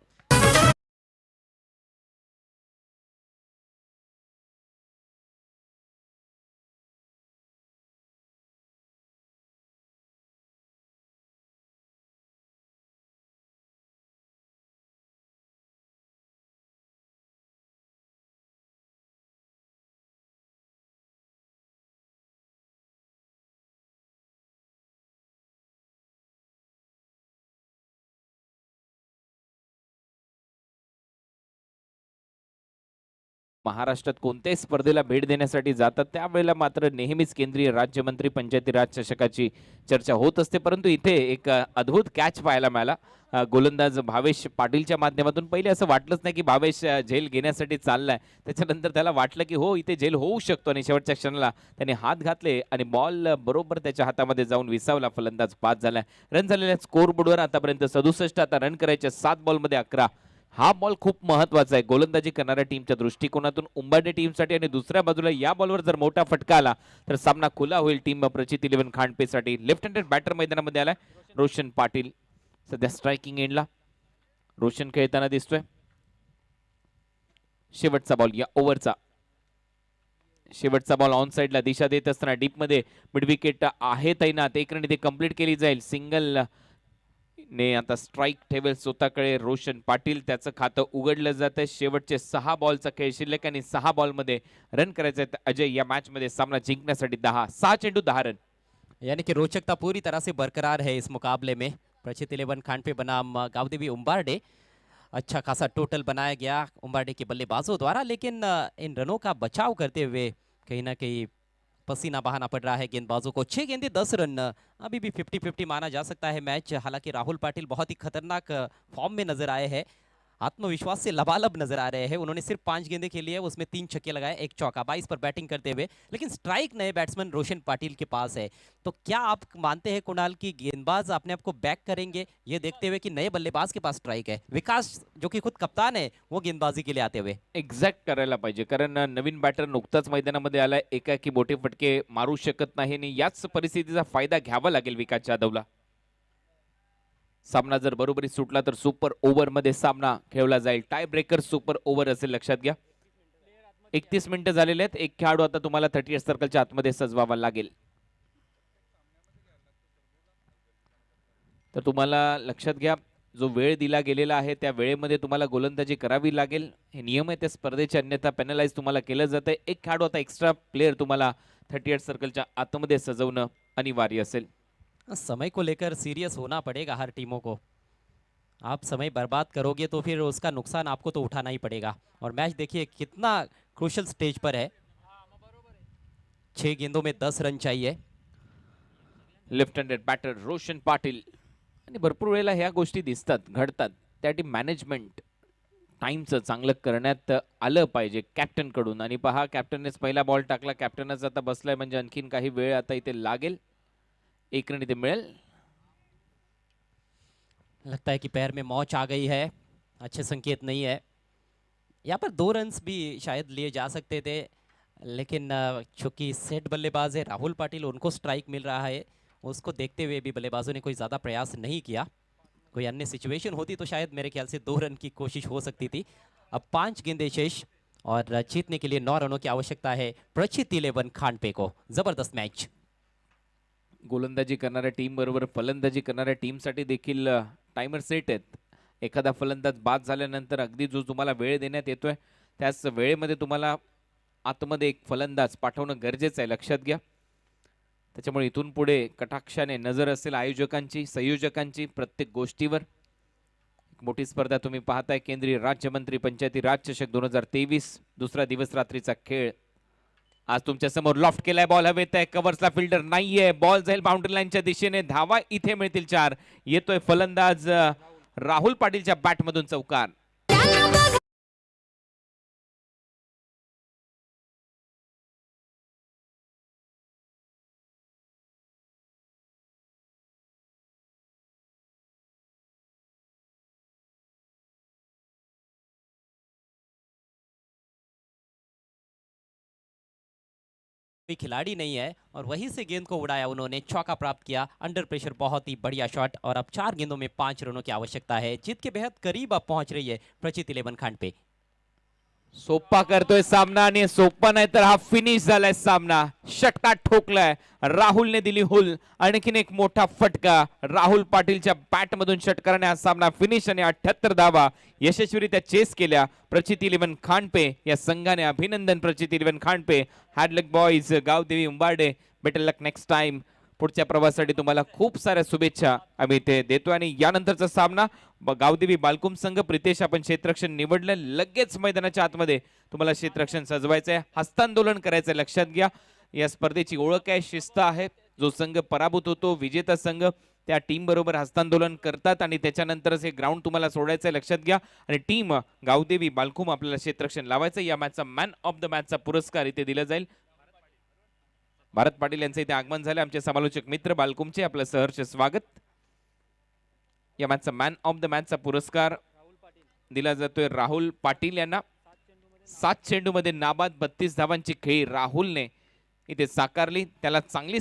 महाराष्ट्रात कोणत्याही स्पर्धेला भेट देण्यासाठी जातात त्यावेळेला मात्र नेहमीच केंद्रीय राज्यमंत्री पंचायती राज चषकाची चर्चा होत असते, परंतु इथे एक अद्भुत कॅच पाहायला मिळाला गोलंदाज भावेश पाटीलच्या माध्यमातून. पहिले असं वाटलंच नाही की भावेश झेल घेण्यासाठी चाललाय, त्याच्यानंतर त्याला वाटलं की हो इथे झेल होऊ शकतो, आणि शेवटच्या क्षणाला त्याने हात घातले आणि बॉल बरोबर त्याच्या हातामध्ये जाऊन विसावला. फलंदाज बाद झालाय. रन झालेल्या स्कोर बोर्डवर आतापर्यंत 67, आता रन करायचे 7 बॉलमध्ये 11. हा बॉल खूप महत्वाचा आहे गोलंदाजी करणाऱ्या टीमच्या दृष्टिकोनातून उंबरडे टीमसाठी, आणि दुसऱ्या बाजूला या बॉलवर जर मोठा फटका आला तर सामना खुला होईल टीम प्रचित 11 खांडपेसाठी. लेफ्ट हँडेड बॅटर मैदानामध्ये आलाय रोशन पाटील. सध्या स्ट्रायकिंग एंडला रोशन खेळताना दिसतोय. शेवटचा बॉल या ओव्हरचा, शेवटचा बॉल ऑन साइडला दिशा देत असताना डीप मध्ये मिड विकेट आहे तैनात. एक रन इथे कंप्लीट केली जाईल. सिंगल ने आता स्ट्राइक ठेवेल स्वतःकडे रोशन पाटील. त्याचं खातं उघडलं जातं. शेवटचे 6 बॉलचा खेळ शिल्लक आणि 6 बॉलमध्ये रन करायचे आहेत अजय या मॅच मध्ये सामना जिंकण्यासाठी. 6 चेंडू 10 रन, यानी कि रोचकता पूरी तरह से बरकरार है इस मुकाबले में। प्रचित 11 खांडपे बनाम गांवदेवी उंबारडे। अच्छा खासा टोटल बनाया गया उंबारडे के बल्लेबाजों द्वारा, लेकिन इन रनों का बचाव करते हुए कहीं ना कहीं पसीना बहाना पड़ रहा है गेंदबाजों को। 6 गेंदे 10 रन, अभी भी 50-50 माना जा सकता है मैच। हालांकि राहुल पाटिल बहुत ही खतरनाक फॉर्म में नजर आए हैं, आत्मविश्वास से लबालब नजर आ रहे हैं। उन्होंने सिर्फ 5 गेंदें खेली है, उसमें 3 छक्के लगाए, 1 चौका, 22 पर बैटिंग करते हुए। लेकिन स्ट्राइक नए बैट्समैन रोशन पाटिल के पास है। तो क्या आप मानते हैं कुणाल की गेंदबाज अपने आप को बैक करेंगे, ये देखते हुए कि नए बल्लेबाज के पास स्ट्राइक है? विकास जो कि खुद कप्तान है वो गेंदबाजी के लिए आते हुए एक्झॅक्ट करायला पाहिजे, कारण नवीन बॅटर नुकताच मैदानामध्ये आलाय. एकाएकी मोठे फटके मारू शकत नाही आणि याच परिस्थितीचा फायदा घ्यावा लागेल विकास जाधवला. सामना जर बरोबरी सुटला तर सुपर ओव्हर मध्ये सामना खेळला जाईल. टाय ब्रेकर सुपर ओव्हर असेल, लक्षात घ्या. 31 मिनिटं झालेले आहेत. एक खेळाडू आता तुम्हाला 38 सर्कलच्या आतमध्ये सजवावा लागेल. तर तुम्हाला लक्षात घ्या, जो वेळ दिला गेलेला आहे त्या वेळेमध्ये तुम्हाला गोलंदाजी करावी लागेल. हे नियम आहे त्या स्पर्धेचे, अन्यथा पेनलाइज तुम्हाला केलं जातं. एक खेळाडू आता एक्स्ट्रा प्लेयर तुम्हाला 38 सर्कलच्या आतमध्ये सजवणं अनिवार्य असेल. समय को लेकर सीरियस होना पड़ेगा हर टीमों को। आप समय बर्बाद करोगे तो फिर उसका नुकसान आपको तो उठाना ही पड़ेगा। और मैच देखिए कितना क्रूशल स्टेज पर है। 6 गेंदों में 10 रन चाहिए। लेफ्ट हँडेड बॅटर रोशन पाटील. आणि भरपूर वेळेला ह्या गोष्टी दिसतात, घडतात. त्यासाठी मॅनेजमेंट टाइमचं चांगलं करण्यात आलं पाहिजे कॅप्टन कडून. आणि पहा, कॅप्टननेच पहिला बॉल टाकला, कॅप्टनच आता बसलाय, म्हणजे आणखीन काही वेळ आता इथे लागेल. 1 रन इथे मिळेल. लगता है कि पैर में मौच आ गई है, अच्छे संकेत नहीं है। यहाँ पर 2 रन्स भी शायद लिए जा सकते थे, लेकिन चूंकि सेट बल्लेबाज है राहुल पाटिल, उनको स्ट्राइक मिल रहा है, उसको देखते हुए भी बल्लेबाजों ने कोई ज़्यादा प्रयास नहीं किया। कोई अन्य सिचुएशन होती तो शायद मेरे ख्याल से 2 रन की कोशिश हो सकती थी। अब 5 गेंदें शेष और जीतने के लिए 9 रनों की आवश्यकता है प्रचित 11 खांडपे को। जबरदस्त मैच। गोलंदाजी करणाऱ्या टीम बरोबर फलंदाजी करणाऱ्या टीमसाठी देखील टाइमर सेट आहेत. एखादा फलंदाज बाद झाल्यानंतर अगदी जो तुम्हाला वेळ देण्यात येतोय त्याच वेळेमध्ये तुम्हाला आतमध्ये एक फलंदाज पाठवणं गरजेचं आहे, लक्षात घ्या. त्याच्यामुळे इथून पुढे कटाक्षाने नजर असेल आयोजकांची, संयोजकांची प्रत्येक गोष्टीवर. मोठी स्पर्धा तुम्ही पाहताय, केंद्रीय राज्यमंत्री पंचायती राज चषक 2023, दुसरा दिवस रात्रीचा खेळ आज तुमच्या समोर. लॉफ्ट केलाय बॉल हवेत आहे, कव्हर्सला फिल्डर नाहीये, बॉल जाईल बाउंड्री लाईनच्या दिशेने, धावा इथे मिळतील 4. येतोय फलंदाज राहुल पाटीलच्या बॅटमधून चौकार. कोई खिलाड़ी नहीं है और वहीं से गेंद को उड़ाया उन्होंने, चौका प्राप्त किया अंडर प्रेशर, बहुत ही बढ़िया शॉट। और अब 4 गेंदों में 5 रनों की आवश्यकता है। जीत के बेहद करीब अब पहुंच रही है प्रचित 11 खांड पे। सोप्पा करतोय सामना आणि सोप्पा नाही तर हा फिनिश झालाय सामना. षटकार ठोकलाय, राहुलने दिली हुल. आणखीन एक मोठा फटका राहुल पाटीलच्या बॅटमधून षटकाराने हा सामना फिनिश आणि 78 धावा यशस्वीरित्या चेस केल्या प्रचित 11 खांडपे या संघाने. अभिनंदन Prachit 11 Khandpe. Hard luck boys, Gavdevi Umbarde, better luck next time. पुढच्या प्रवासासाठी तुम्हाला खूप साऱ्या शुभेच्छा आम्ही ते देतो. आणि यानंतरचा सामना गावदेवी बालकुम संघ. प्रितेश आपण क्षेत्ररक्षण निवडलं, लगेच मैदानाच्या आतमध्ये तुम्हाला क्षेत्ररक्षण सजवायचंय, हस्तांदोलन करायचं, लक्षात घ्या. या स्पर्धेची ओळख आहे, शिस्त आहे. जो संघ पराभूत होतो, विजेता संघ त्या टीम बरोबर हस्तांदोलन करतात आणि त्याच्यानंतरच हे ग्राउंड तुम्हाला सोडायचं, लक्षात घ्या. आणि टीम गावदेवी बालकुम आपल्याला क्षेत्ररक्षण लावायचं. या मॅचचा मॅन ऑफ द मॅचचा पुरस्कार इथे दिला जाईल. भारत पाटील यांचे इथे आगमन झाले. आमचे समालोचक मित्र बालकुमचे आपलं सहर्ष स्वागत. या मॅचचा मॅन ऑफ द मॅचचा पुरस्कार दिला जातोय राहुल पाटील यांना. 7 चेंडूमध्ये नाबाद 32 धावांची खेळी राहुलने इथे साकारली. त्याला चांगली